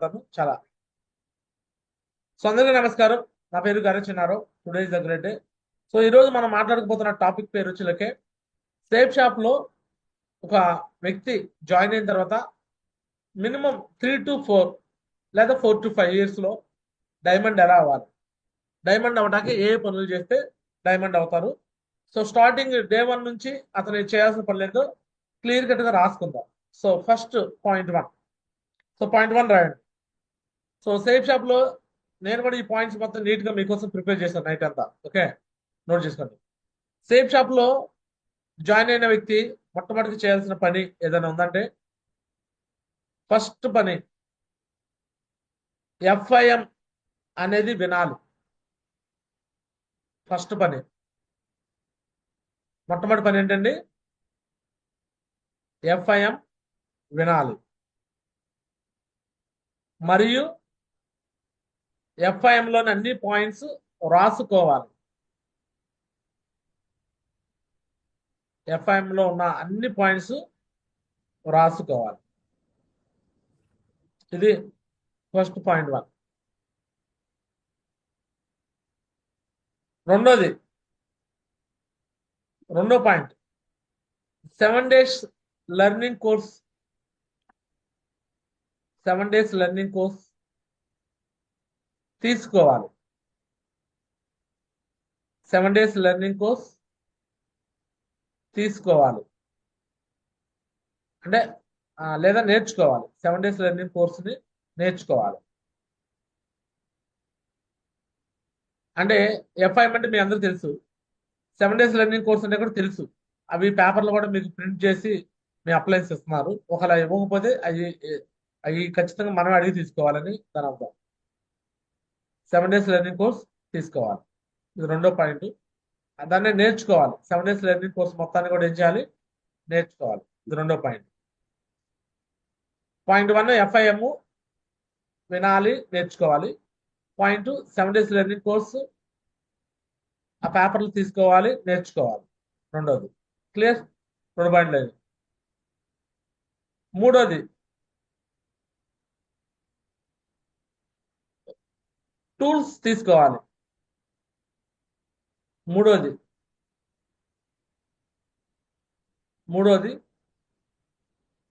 మాట్లాడతాను చాలా. సో అందరికీ నమస్కారం. నా పేరు గరచినారావు. Today is the great day. So ఈరోజు మనం మాట్లాడకపోతున్న టాపిక్ పేరు వచ్చేలకే సేఫ్ షాప్ లో ఒక వ్యక్తి జాయిన్ అయిన తర్వాత మినిమం 3 to 4 లేదా 4 to 5 years లో డైమండ్ ఎలా అవ్వాలి, డైమండ్ అవ్వడానికి ఏ పనులు చేస్తే డైమండ్ అవుతారు. సో స్టార్టింగ్ డే 1 నుంచి అతను చేయాల్సిన పనులు ఏంటో క్లియర్ కట్ గా రాసుకుందాం. So first point 1. So point 1 రాయండి. సో సేఫ్ షాప్ లో నేను కూడా ఈ పాయింట్స్ మొత్తం నీట్ గా మీకోసం ప్రిపేర్ చేశాను నైట్ అంతా. ఓకే, నోట్ చేసుకోండి. సేఫ్ షాప్ లో జాయిన్ అయిన వ్యక్తి మొట్టమొదటి చేయాల్సిన పని ఏదైనా ఉందంటే ఫస్ట్ పని FIM అనేది వినాలి. ఫస్ట్ పని, మొట్టమొదటి పని ఏంటండి? FIM వినాలి. మరియు FIM లోని అన్ని పాయింట్స్ రాసుకోవాలి. FIM లో ఉన్న అన్ని పాయింట్స్ రాసుకోవాలి. ఇది ఫస్ట్ పాయింట్ 1. రెండో point 7 days learning course. 7 days learning course తీసుకోవాలి. 7 days లెర్నింగ్ కోర్స్ తీసుకోవాలి అంటే లేదా నేర్చుకోవాలి. 7 days లెర్నింగ్ కోర్స్ని నేర్చుకోవాలి. అంటే FIM అంటే మీ అందరూ తెలుసు. 7 days లెర్నింగ్ కోర్స్ అంటే కూడా తెలుసు. అవి పేపర్లు కూడా మీకు ప్రింట్ చేసి మీ అప్లయన్స్ ఇస్తున్నారు. ఒకవేళ ఇవ్వకపోతే అవి ఖచ్చితంగా మనం అడిగి తీసుకోవాలని దాని అర్థం. 7 days లెర్నింగ్ కోర్స్ తీసుకోవాలి. ఇది రెండో పాయింట్. దాన్ని నేర్చుకోవాలి. 7 days లెర్నింగ్ కోర్స్ మొత్తాన్ని కూడా ఏం చేయాలి? నేర్చుకోవాలి. ఇది రెండో పాయింట్. పాయింట్ 1 FIM వినాలి, నేర్చుకోవాలి. పాయింట్ 7 days లెర్నింగ్ కోర్సు ఆ పేపర్లు తీసుకోవాలి, నేర్చుకోవాలి. రెండోది క్లియర్. 2 పాయింట్లు లేదు. మూడోది టూల్స్ తీసుకోవాలి. మూడోది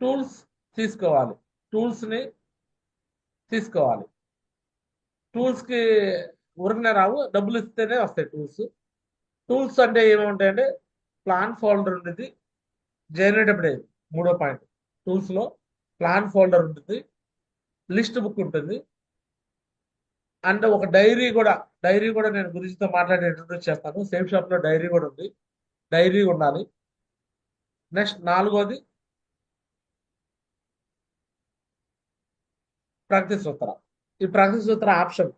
టూల్స్ తీసుకోవాలి. టూల్స్ని తీసుకోవాలి. టూల్స్కి ఊరికనే రావు, డబ్బులు ఇస్తేనే వస్తాయి టూల్స్. టూల్స్ అంటే ఏముంటాయంటే ప్లాన్ ఫోల్డర్ ఉంటుంది, జనరేటబుల్. మూడో పాయింట్, టూల్స్లో ప్లాన్ ఫోల్డర్ ఉంటుంది, లిస్ట్ బుక్ ఉంటుంది, అండ్ ఒక డైరీ కూడా నేను గురించితో మాట్లాడి ఇంట్రొడ్యూస్ చేస్తాను. సేఫ్ షాప్ లో డైరీ కూడా ఉంది, డైరీ ఉండాలి. నెక్స్ట్ నాలుగోది ప్రగతి సూత్ర. ఈ ప్రగతి సూత్ర ఆప్షన్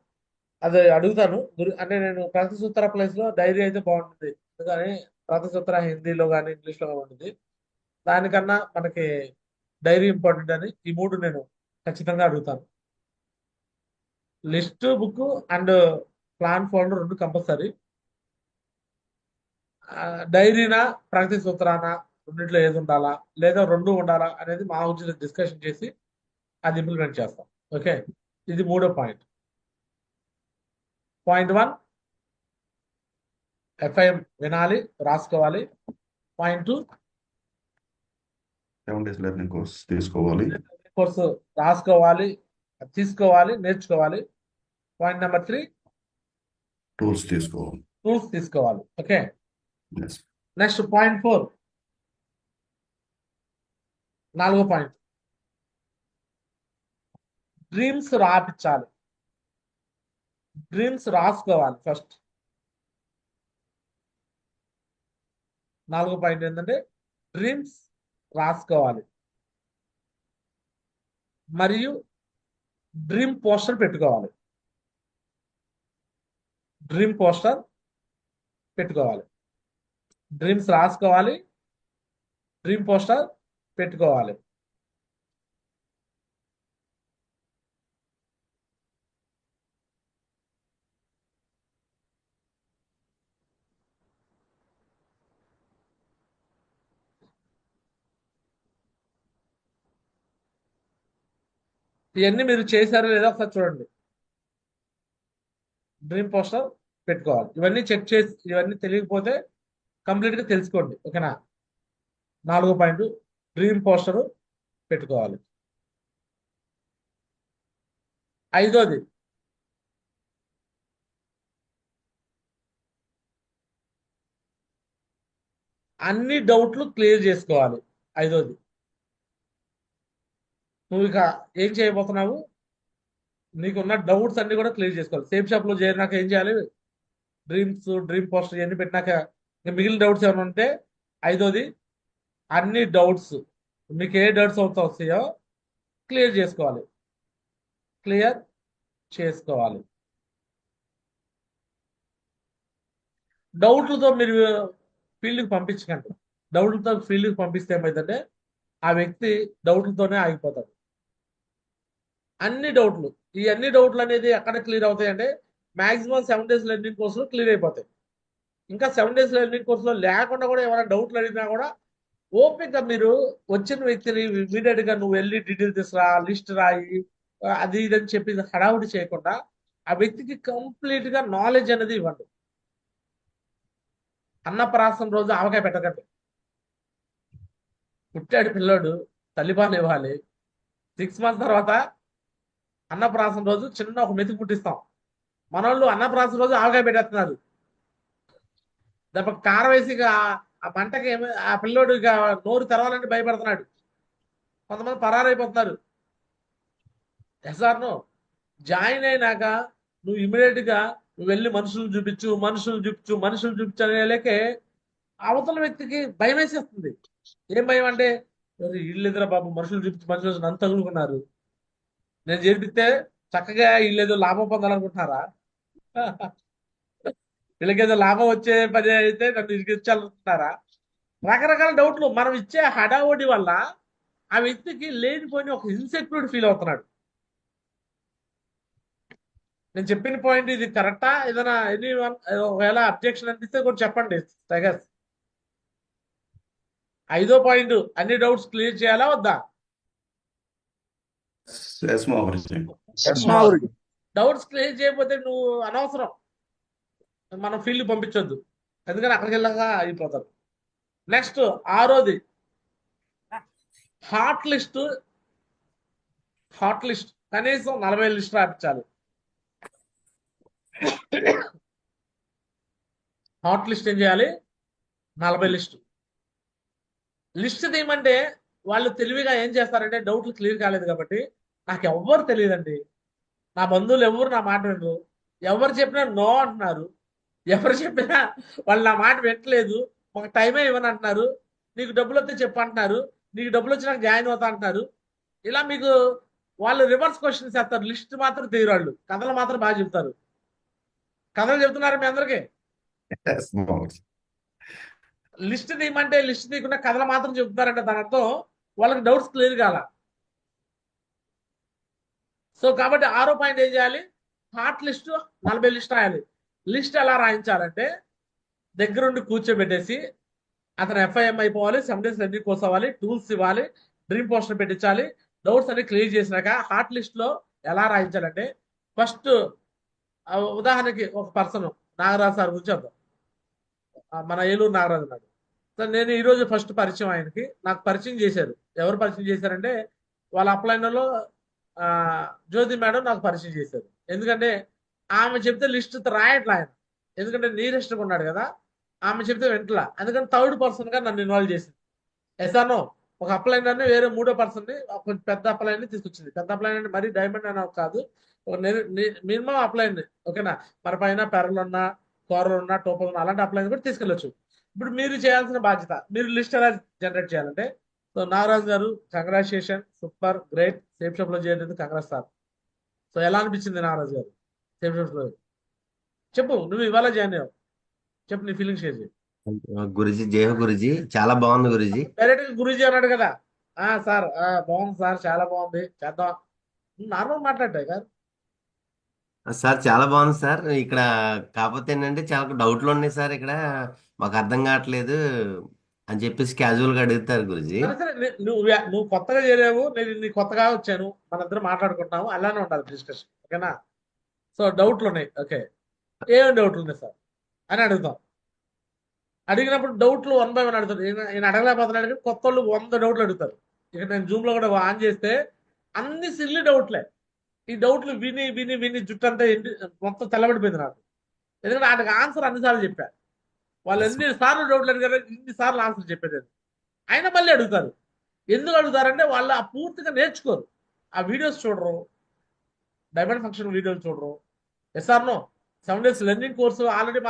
అది అడుగుతాను. అంటే నేను ప్రగతి సూత్ర ప్లేస్ లో డైరీ అయితే బాగుంటుంది. ఎందుకని ప్రగతి సూత్ర హిందీలో కానీ ఇంగ్లీష్లో కానీ ఉంటుంది. దానికన్నా మనకి డైరీ ఇంపార్టెంట్ అని ఈ మూడు నేను ఖచ్చితంగా అడుగుతాను. List book and plan folder రెండు కంపల్సరీ. డైరీనా ప్రగతి సూత్రానా రెండిట్లో ఏది ఉండాలా లేదా రెండు ఉండాలా అనేది మా గురించి డిస్కషన్ చేసి అది ఇంప్లిమెంట్ చేస్తాం. ఓకే, ఇది మూడో పాయింట్. పాయింట్ 1 FIM వినాలి, రాసుకోవాలి. పాయింట్ 2 7 days లెర్నింగ్ కోర్స్ తీసుకోవాలి, కోర్సు రాసుకోవాలి, తీసుకోవాలి, నేర్చుకోవాలి. పాయింట్ నెంబర్ 3 టూల్స్ తీసుకోవాలి. టూల్స్ తీసుకోవాలి. Okay, Yes. నెక్స్ట్ పాయింట్ 4, నాలుగో పాయింట్ డ్రీమ్స్ రాపించాలి. డ్రీమ్స్ రాసుకోవాలి ఫస్ట్. నాలుగో పాయింట్ ఏంటంటే డ్రీమ్స్ రాసుకోవాలి మరియు డ్రీమ్ పోస్టర్ పెట్టుకోవాలి. డ్రీమ్ పోస్టర్ పెట్టుకోవాలి. డ్రీమ్స్ రాసుకోవాలి, డ్రీమ్ పోస్టర్ పెట్టుకోవాలి. ఇవన్నీ మీరు చేశారో లేదో ఒకసారి చూడండి. డ్రీమ్ పోస్టర్ పెట్టుకోవాలి. ఇవన్నీ చెక్ చేసి ఇవన్నీ తెలియకపోతే కంప్లీట్ గా తెలుసుకోండి. ఓకేనా? 4వ పాయింట్, డ్రీమ్ పోస్టర్ పెట్టుకోవాలి. 5వది, అన్ని డౌట్లు క్లియర్ చేసుకోవాలి. 5వది, నువ్వు ఇక ఏం చేయబోతున్నావు, నీకున్న డౌట్స్ అన్ని కూడా క్లియర్ చేసుకోవాలి. సేఫ్ షాప్ లో చేరినాక ఏం చేయాలి, డ్రీమ్ పోస్టర్ ఇవన్నీ పెట్టినాక ఇంకా మిగిలిన డౌట్స్ ఏమైనా ఉంటే 5వది, అన్ని డౌట్స్, మీకు ఏ డౌట్స్ వస్తాయో క్లియర్ చేసుకోవాలి. క్లియర్ చేసుకోవాలి. డౌట్లతో మీరు ఫీల్డ్కి పంపించకండి. డౌట్లతో ఫీల్డ్కి పంపిస్తే ఏమైందంటే ఆ వ్యక్తి డౌట్లతోనే ఆగిపోతాడు. ఈ అన్ని డౌట్లు అనేది ఎక్కడ క్లియర్ అవుతాయంటే మాక్సిమం 7 days లెర్నింగ్ కోర్సులో క్లియర్ అయిపోతాయి. ఇంకా 7 days లెర్నింగ్ కోర్సులో లేకుండా కూడా ఏమైనా డౌట్లు అడిగినా కూడా ఓపిక మీరు వచ్చిన వ్యక్తిని ఇమీడియట్ గా నువ్వు వెళ్ళి డీటెయిల్ తీసుకురా, లిస్ట్ రాయి, అది ఇది అని చెప్పి హడావుడి చేయకుండా ఆ వ్యక్తికి కంప్లీట్ గా నాలెడ్జ్ అనేది ఇవ్వండి. అన్నప్రాసం రోజు ఆవకాయ పెట్టకండి. పుట్టాడు పిల్లోడు, తల్లిపాలు ఇవ్వాలి. 6 months తర్వాత అన్నప్రాసం రోజు చిన్న ఒక మెతుకు పుట్టిస్తాం. మనోళ్ళు అన్నప్రాసం రోజు ఆవకాయ పెట్టేస్తున్నారు. దాని కారం వేసి ఇక ఆ మంటకి ఆ పిల్లోడు ఇక నోరు తెరవాలంటే భయపడుతున్నాడు. కొంతమంది పరారైపోతున్నారు. ఎస్ఆర్ను జాయిన్ అయినాక నువ్వు ఇమీడియట్ గా నువ్వు వెళ్ళి మనుషులు చూపించు అనేలేకే అవతల వ్యక్తికి భయం వేసేస్తుంది. ఏం భయం అంటే, వీళ్ళు ఎదురా బాబు మనుషులు నన్ను తగులుకున్నారు, నేను చేపిస్తే చక్కగా వీళ్ళేదో లాభం పొందాలనుకుంటున్నారా, వీళ్ళకేదో లాభం వచ్చే పని అయితే నన్ను ఇరికించాలనుకుంటున్నారా. రకరకాల డౌట్లు మనం ఇచ్చే హడావుడి వల్ల ఆ వ్యక్తికి లేనిపోయిన ఒక ఇన్సెక్యూరిటీ ఫీల్ అవుతున్నాడు. నేను చెప్పిన పాయింట్ ఇది కరెక్టా? ఏదైనా ఒకవేళ అబ్జెక్షన్ అనిపిస్తే కూడా చెప్పండి. టైగర్స్ 5వ పాయింట్, అన్ని డౌట్స్ క్లియర్ చేయాలా వద్దా? Yes, Maharaj. మా గురించి డౌట్స్ క్లియర్ చేయకపోతే నువ్వు అనవసరం మనం ఫీల్డ్ పంపించొద్దు. ఎందుకని అక్కడికి వెళ్ళాక అయిపోతారు. నెక్స్ట్ 6వది, హాట్ లిస్ట్ కనీసం 40 లిస్ట్ రాపించాలి. హాట్ లిస్ట్ ఏం చేయాలి, 40 లిస్ట్ తీయమంటే వాళ్ళు తెలివిగా ఏం చేస్తారంటే డౌట్లు క్లియర్ కాలేదు కాబట్టి నాకు ఎవ్వరు తెలియదండి, నా బంధువులు ఎవరు నా మాట వినరు, ఎవరు చెప్పినా నో అంటున్నారు, ఎవరు చెప్పినా వాళ్ళు నా మాట వినట్లేదు, ఒక టైమే ఇవ్వని అంటున్నారు, నీకు డబ్బులు వస్తే చెప్పు అంటున్నారు, నీకు డబ్బులు వచ్చి నాకు జాయిన్ అవుతా అంటున్నారు. ఇలా మీకు వాళ్ళు రివర్స్ క్వశ్చన్స్ చేస్తారు. లిస్ట్ మాత్రం తీయరాళ్ళు, కథలు మాత్రం బాగా చెప్తారు. కథలు చెప్తున్నారు మీ అందరికీ. Yes, Maharaj. లిస్ట్ తీయమంటే లిస్ట్ తీయకుండా కథలు మాత్రం చెప్తారంటే దాని అర్థం వాళ్ళకి డౌట్స్ క్లియర్ కాల. సో కాబట్టి 6వ పాయింట్ ఏం చేయాలి, హాట్ లిస్ట్ 40 లిస్ట్ రాయాలి. లిస్ట్ ఎలా రాయించాలంటే దగ్గరుండి కూర్చోబెట్టేసి అతను ఎఫ్ఐఎం అయిపోవాలి, 7 days లెర్నింగ్ కోర్స్ అవ్వాలి, టూల్స్ ఇవ్వాలి, డ్రీమ్ పోస్టర్ పెట్టించాలి. డౌట్స్ అన్ని క్లియర్ చేసినాక హాట్ లిస్ట్ లో ఎలా రాయించాలంటే ఫస్ట్ ఉదాహరణకి ఒక పర్సన్ నాగరాజు సార్ గురించి వద్దాం. మన ఏలూరు నాగరాజు ఉన్నాడు. సో నేను ఈరోజు ఫస్ట్ పరిచయం ఆయనకి, నాకు పరిచయం చేశారు. ఎవరు పరిచయం చేశారంటే వాళ్ళ అప్లైనర్లో జ్యోతి మేడం నాకు పరిచయం చేశారు. ఎందుకంటే ఆమె చెప్తే లిస్ట్ రాయట్లా ఆయన, ఎందుకంటే నీరెస్ట్గా ఉన్నాడు కదా, ఆమె చెప్తే వెంటలా. అందుకని థర్డ్ పర్సన్ గా నన్ను ఇన్వాల్వ్ చేసింది. ఎసానో ఒక అప్లైనర్ ని వేరే 3వ పర్సన్ ని కొంచెం పెద్ద అప్లైన్ ని తీసుకొచ్చింది. పెద్ద అప్లైన్ అంటే మరీ డైమండ్ అనే కాదు, ఒక మినిమం అప్లైన్, ఓకేనా, మన పైన పెరలు ఉన్నా, కూరలు ఉన్నా, టోపలు ఉన్నా అలాంటి అప్లైన్ కూడా తీసుకెళ్ళొచ్చు. ఇప్పుడు మీరు చేయాల్సిన బాధ్యత, మీరు లిస్ట్ ఎలా జనరేట్ చేయాలంటే, సో నాగరాజు గారు congratulation, super great, safe shop లో చేయలేదు, కంగ్రాస్ సార్. సో ఎలా అనిపించింది నాగరాజు గారు సేఫ్ షాప్ లో? చెప్పు, నువ్వు ఇవాళ జాయిన్ అయ్యావు, చెప్పు నీ ఫీలింగ్ షేర్ చేయి. గురుజీ, జయ గురుజీ, చాలా బాగుంది గురుజీ. డైరెక్ట్ గా గురూజీ అన్నాడు కదా, సార్ బాగుంది సార్, చాలా బాగుంది, చేద్దాం, నార్మల్ మాట్లాడే కదా. సార్ చాలా బాగుంది సార్. ఇక్కడ కాకపోతే ఏంటంటే చాలా డౌట్లు ఉన్నాయి సార్. ఇక్కడ మాకు అర్థం కావట్లేదు. అని చెప్పేసి క్యాజువల్ గా అడుగుతారు గురుజీ. సరే సరే నువ్వు కొత్తగా చేరావు, నేను నీ కొత్తగా వచ్చాను, మనందరం మాట్లాడుకుంటున్నాము, అలానే ఉండాలి డిస్కషన్. ఓకేనా? సో డౌట్లు ఉన్నాయి. ఓకే, ఏమేమి డౌట్లు ఉన్నాయి సార్ అని అడుగుతాం. అడిగినప్పుడు డౌట్లు 1 by 1 అడుగుతారు. ఈయన అడగలేకపోతున్నాడు కానీ కొత్త వాళ్ళు 100 డౌట్లు అడుగుతారు. ఇక నేను జూమ్ లో కూడా ఆన్ చేస్తే అన్ని సిల్లీ డౌట్లే. ఈ డౌట్లు విని విని విని జుట్టు అంతా మొత్తం తెల్లబడిపోయింది నాకు. ఎందుకంటే వాటికి ఆన్సర్ అన్నిసార్లు చెప్పా. వాళ్ళు Yes, ఎన్ని సార్లు డౌట్లు అడిగారు, ఇన్ని సార్లు ఆన్సర్ చెప్పేది. అయినా మళ్ళీ అడుగుతారు. ఎందుకు అడుగుతారంటే వాళ్ళు ఆ పూర్తిగా నేర్చుకోరు. ఆ వీడియోస్ చూడరు, డైమండ్ ఫంక్షన్ వీడియోలు చూడరు. Yes or no 7 days learning course already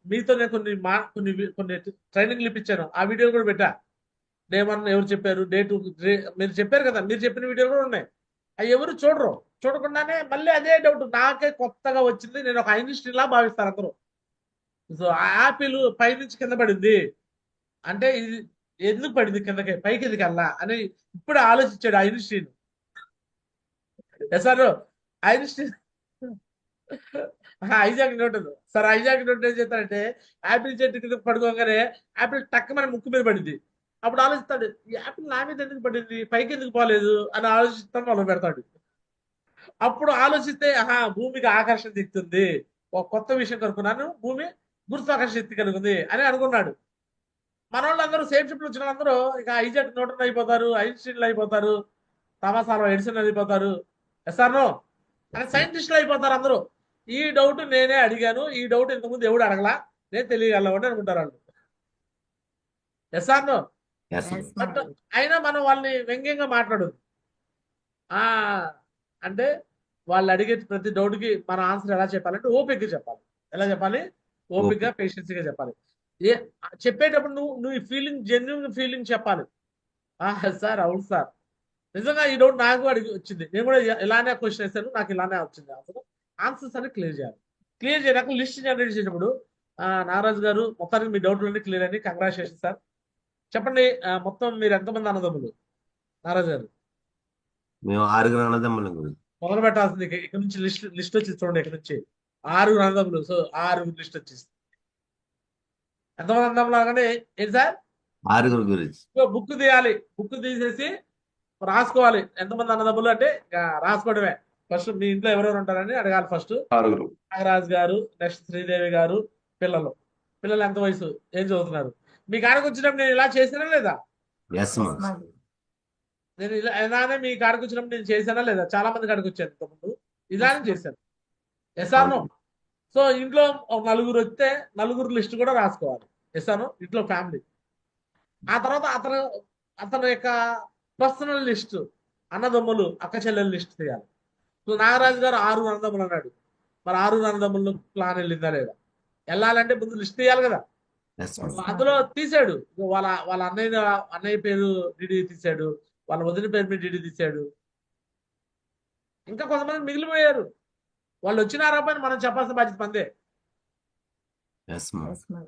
మీతో నేను కొన్ని ట్రైనింగ్లు ఇప్పించాను. ఆ వీడియోలు కూడా పెట్టా. డే 1 ఎవరు చెప్పారు, డే 2 మీరు చెప్పారు కదా, మీరు చెప్పిన వీడియోలు కూడా ఉన్నాయి. అవి ఎవరు చూడరు. చూడకుండానే మళ్ళీ అదే డౌట్ నాకే కొత్తగా వచ్చింది. నేను ఒక ఐన్స్టీన్ లా భావిస్తాను అందరూ. సో ఆ యాపిల్ పైనుంచి కింద పడింది అంటే ఇది ఎందుకు పడింది కిందకి, పైకి ఎందుకు వెళ్ళా అని ఇప్పుడు ఆలోచించాడు Einstein. Sir Einstein Isaac Newton sir, Isaac Newton ఏం చేస్తాడంటే యాపిల్ చెట్టు కింద పడుకోగానే యాపిల్ టక్ మన ముక్కు మీద పడింది. అప్పుడు ఆలోచిస్తాడు, ఈ యాపిల్ నా మీద ఎందుకు పడింది, పైకి ఎందుకు పోలేదు అని ఆలోచిస్తాను మొదలు పెడతాడు. అప్పుడు ఆలోచిస్తే భూమికి ఆకర్షణ దిగుతుంది, ఒక కొత్త విషయం కనుక్కున్నాను, భూమి గురుత్వాకర్షణ శక్తి కలుగుతుంది అని అనుకున్నాడు. మన వాళ్ళందరూ సేమ్ షిప్ వచ్చిన వాళ్ళందరూ ఇక ఐజాక్ న్యూటన్ అయిపోతారు, ఐన్స్టీన్లు అయిపోతారు, థామస్ ఆల్వా ఎడిసన్ అయిపోతారు. ఎస్ఆర్నో అని సైంటిస్టులు అయిపోతారు అందరూ. ఈ డౌట్ నేనే అడిగాను, ఈ డౌట్ ఇంతకుముందు ఎవడు అడగలా, నేను తెలియగలవాడిని అనుకుంటారు వాళ్ళు. ఎస్ఆర్నో yes, బట్ అయినా మనం వాళ్ళని వ్యంగ్యంగా మాట్లాడదు. ఆ అంటే వాళ్ళు అడిగే ప్రతి డౌట్కి మన ఆన్సర్ ఎలా చెప్పాలంటే ఓపికగా చెప్పాలి. ఎలా చెప్పాలి? ఓపికగా, పేషెన్సీగా చెప్పాలి. ఏ చెప్పేటప్పుడు నువ్వు ఈ ఫీలింగ్, జెన్యున్ ఫీలింగ్ చెప్పాలి. సార్ అవును సార్, నిజంగా ఈ డౌట్ నాకు అడిగి వచ్చింది, నేను కూడా ఇలానే క్వశ్చన్ వేసాను, నాకు ఇలానే వచ్చింది ఆన్సర్. ఆన్సర్స్ అని క్లియర్ చేయాలి. క్లియర్ చేయడానికి లిస్ట్ జనరేట్ చేసినప్పుడు నాగరాజు గారు మొత్తానికి మీ డౌట్లన్నీ క్లియర్ అని కంగ్రాచులేషన్ సార్. చెప్పండి, మొత్తం మీరు ఎంతమంది అన్నదమ్ములు? నాగరాజు గారు మేము 6 అన్నదమ్ములం గురుజీ. మొదలు పెట్టాల్సింది ఇక్కడ నుంచి లిస్ట్ వచ్చి చూడండి. ఇక్కడ నుంచి 6 అన్నదమ్ములు. సో 6 లిస్ట్ వచ్చేసి ఎంతమంది అన్నదమ్ములు అనగానే ఏంటి సార్? 6 గురుజీ. బుక్ తీయాలి, బుక్ తీసేసి రాసుకోవాలి ఎంతమంది అన్నదమ్ములు అంటే రాసుకోవడమే. ఫస్ట్ మీ ఇంట్లో ఎవరెవరు ఉంటారని అడగాలి. ఫస్ట్ 6 నాగరాజు గారు, నెక్స్ట్ శ్రీదేవి గారు, పిల్లలు. పిల్లలు ఎంత వయసు, ఏం చదువుతున్నారు? మీ కాడకు వచ్చినప్పుడు నేను ఇలా చేసినా లేదా? ఎస్ మా. నేను ఇలానే మీ కాడకు వచ్చినప్పుడు నేను చేశానా లేదా? చాలా మంది కాడకు వచ్చాను ఇంతకుముందు, ఇలానే చేశాను. ఎస్ఆర్ను. సో ఇంట్లో ఒక 4 వస్తే 4 లిస్ట్ కూడా రాసుకోవాలి. ఎస్ఆర్ను, ఇంట్లో ఫ్యామిలీ. ఆ తర్వాత అతని యొక్క పర్సనల్ లిస్ట్, అన్నదమ్ములు, అక్క చెల్లెల లిస్ట్ తీయాలి. సో నాగరాజు గారు 6 అన్నదమ్ములు అన్నాడు. మరి 6 అన్నదమ్ములు ప్లాన్ వెళ్ళిందా లేదా? వెళ్ళాలంటే ముందు లిస్ట్ తీయాలి కదా. ఎస్ మా. అందులో తీసాడు, వాళ్ళ అన్నయ్య పేరు డిడి తీశాడు, వాళ్ళ వదిన పేరు మీద డిడి తీశాడు. ఇంకా కొంతమంది మిగిలిపోయారు. వాళ్ళు వచ్చినారా పని మనం చెప్పాల్సిన బాధ్యత మందే. ఎస్ మా.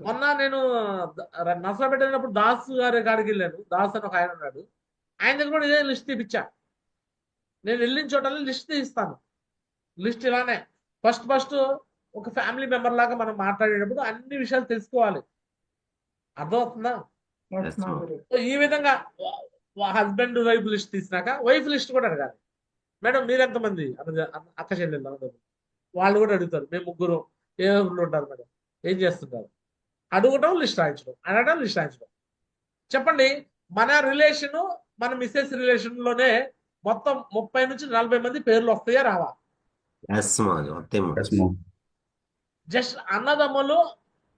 మొన్న నేను నర్సరాపేట వెళ్ళినప్పుడు దాస్ గారి కాడికి వెళ్ళాను. దాస్ అని ఒక ఆయన ఉన్నాడు, ఆయన దగ్గర కూడా ఇదే లిస్ట్ తీపిచ్చా. నేను వెళ్ళిన చోట లిస్ట్ తీస్తాను. లిస్ట్ ఇలానే ఫస్ట్ ఒక ఫ్యామిలీ మెంబర్ లాగా మనం మాట్లాడేటప్పుడు అన్ని విషయాలు తెలుసుకోవాలి. అర్థమవుతుందా? Yes ma'am. సో ఈ విధంగా హస్బెండ్ వైఫ్ లిస్ట్ తీసినాక వైఫ్ లిస్ట్ కూడా అడగాలి. మేడం మీరు ఎంతమంది అక్క చెల్లెళ్ళు అన్నదమ్ములు? వాళ్ళు కూడా అడుగుతారు, మేము 3 ఏ ఊర్లో ఉంటారు మేడం, ఏం చేస్తుంటారు? అడగటం, లిస్ట్ రాయించడం, అడగడం, లిస్ట్ రాయించడం. చెప్పండి, మన రిలేషన్, మన మిస్సెస్ రిలేషన్ లోనే మొత్తం 30 నుంచి 40 మంది పేర్లు వస్తాయా రావా? ఎస్ మా. వస్తాయి మా. ఎస్ మో జస్ట్ అన్నదమ్ములు,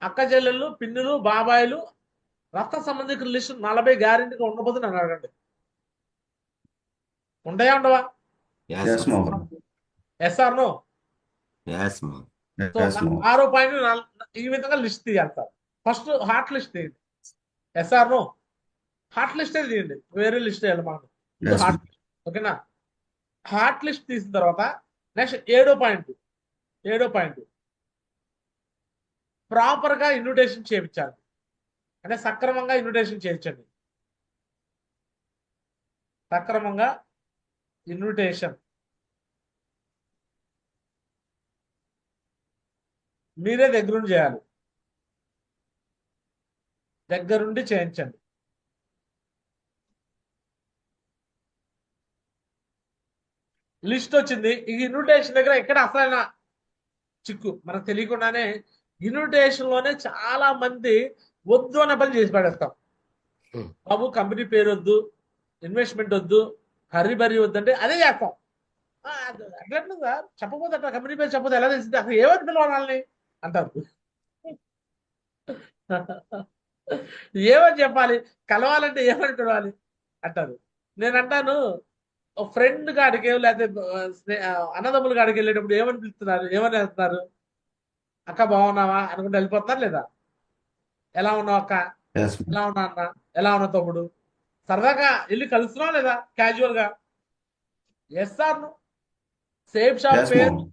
అక్క చెల్లెళ్ళు, పిన్నులు, బాబాయిలు, రక్త సంబంధికుల లిస్ట్ 40 గ్యారెంటీగా ఉండబోదు. నన్ను అడగండి, ఉంటాయా ఉండవా? ఎస్ మో yes or no? Yes ma'am. So yes మో 6 పాయింట్ ఈ విధంగా లిస్ట్ తీయాలి సార్. ఫస్ట్ హార్ట్ లిస్ట్ తీయండి. Yes or no? హార్ట్ లిస్ట్ తీయండి, వేరే లిస్ట్ వేయాలి మనం. Yes, hot list. ఓకేనా? హార్ట్ లిస్ట్ తీసిన తర్వాత నెక్స్ట్ 7వ పాయింట్ ప్రాపర్ గా ఇన్విటేషన్ చేయించాలి. అంటే సక్రమంగా ఇన్విటేషన్ చేయించండి. సక్రమంగా ఇన్విటేషన్ మీరే దగ్గరుండి చేయాలి, దగ్గరుండి చేయించండి. లిస్ట్ వచ్చింది. ఈ ఇన్విటేషన్ దగ్గర ఎక్కడ అసలైన చిక్కు మనకు తెలియకుండానే ఇన్విటేషన్ లోనే చాలా మంది వద్దు అన్న పని చేసి పడేస్తాం. బాబు కంపెనీ పేరు వద్దు, ఇన్వెస్ట్మెంట్ వద్దు, హర్రీ బరీ వద్దు అంటే అదే చేస్తాం. అట్లా సార్, చెప్పకపోతే అట్లా కంపెనీ పేరు చెప్పకపోతే ఎలా తెలిసింది, అసలు ఏమని పిలవాలి వాళ్ళని అంటారు. ఏమని చెప్పాలి, కలవాలంటే ఏమని పిలవాలి అంటారు. నేను అంటాను, ఫ్రెండ్ కాడికి లేకపోతే అన్నదమ్ముల కాడికి వెళ్ళేటప్పుడు ఏమని పిలుస్తున్నారు, ఏమని వెళ్తున్నారు? అక్క బాగున్నావా అనుకుంటే వెళ్ళిపోతున్నారు లేదా? ఎలా ఉన్నావు అక్క, Yes, ఎలా ఉన్నా అన్న, ఎలా ఉన్నా తమ్ముడు, సరదాగా వెళ్ళి కలుస్తున్నావు లేదా క్యాజువల్ గా? Yes sir. Safe shop yes, పేరు, Mohammed.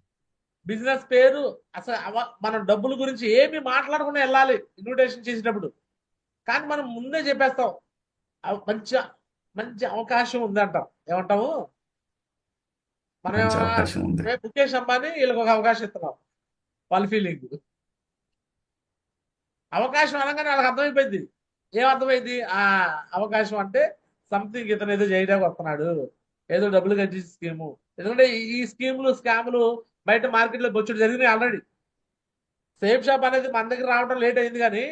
బిజినెస్ పేరు, అసలు మనం డబ్బుల గురించి ఏమి మాట్లాడకుండా వెళ్ళాలి ఇన్విటేషన్ చేసేటప్పుడు. కానీ మనం ముందే చెప్పేస్తాం, మంచి మంచి అవకాశం ఉంది అంటాం. ఏమంటాము మనం? మంచి అవకాశం ఉంది. ముఖేష్ అంబానీ వీళ్ళకి ఒక అవకాశం ఇస్తున్నాం. వాళ్ళ ఫీలింగ్ అవకాశం అనగానే వాళ్ళకి అర్థమైపోయింది. ఏం అర్థమైంది? ఆ అవకాశం అంటే సంథింగ్ ఇతను ఏదో చేయడానికి వస్తున్నాడు, ఏదో డబ్బులు కట్టి స్కీము. ఎందుకంటే ఈ స్కీములు స్కాములు బయట మార్కెట్లో బొచ్చుడు జరిగినాయి ఆల్రెడీ. సేఫ్ షాప్ అనేది మన దగ్గర రావడం లేట్ అయింది, కానీ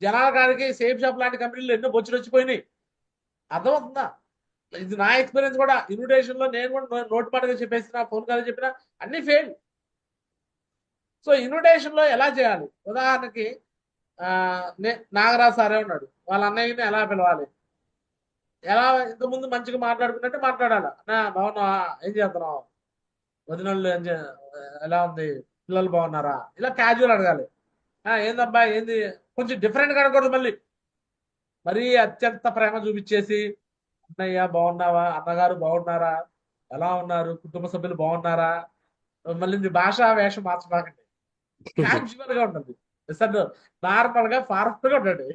జనాల కాడికి సేఫ్ షాప్ లాంటి కంపెనీలు ఎన్నో బొచ్చుడు వచ్చిపోయినాయి. అర్థమవుతుందా? ఇది నా ఎక్స్పీరియన్స్ కూడా. ఇన్విటేషన్ లో నేను కూడా నోట్ పాటగా చెప్పేసిన, ఫోన్ కాల్ చెప్పిన అన్ని ఫెయిల్. సో ఇన్విటేషన్ లో ఎలా చేయాలి? ఉదాహరణకి నాగరాజు సారే ఉన్నాడు, వాళ్ళ అన్నయ్యని ఎలా పిలవాలి, ఎలా ఇంతకుముందు మంచిగా మాట్లాడుకున్నట్టే మాట్లాడాలి. అన్నా బాగున్నావా, ఏం చేస్తున్నావు, వదినోళ్ళు ఎలా ఉంది, పిల్లలు బాగున్నారా, ఇలా క్యాజువల్ అడగాలి. ఏందబ్బా ఏంది, కొంచెం డిఫరెంట్గా అడగకూడదు. మరీ అత్యంత ప్రేమ చూపించేసి అన్నయ్య బాగున్నావా, అన్నగారు బాగున్నారా, ఎలా ఉన్నారు, కుటుంబ సభ్యులు బాగున్నారా, మళ్ళీ మీ భాషా వేషం మార్చబాకండి. క్యాజువల్ గా ఉంటుంది సార్, నార్మల్ గా ఫార్మల్ గా ఉండండి.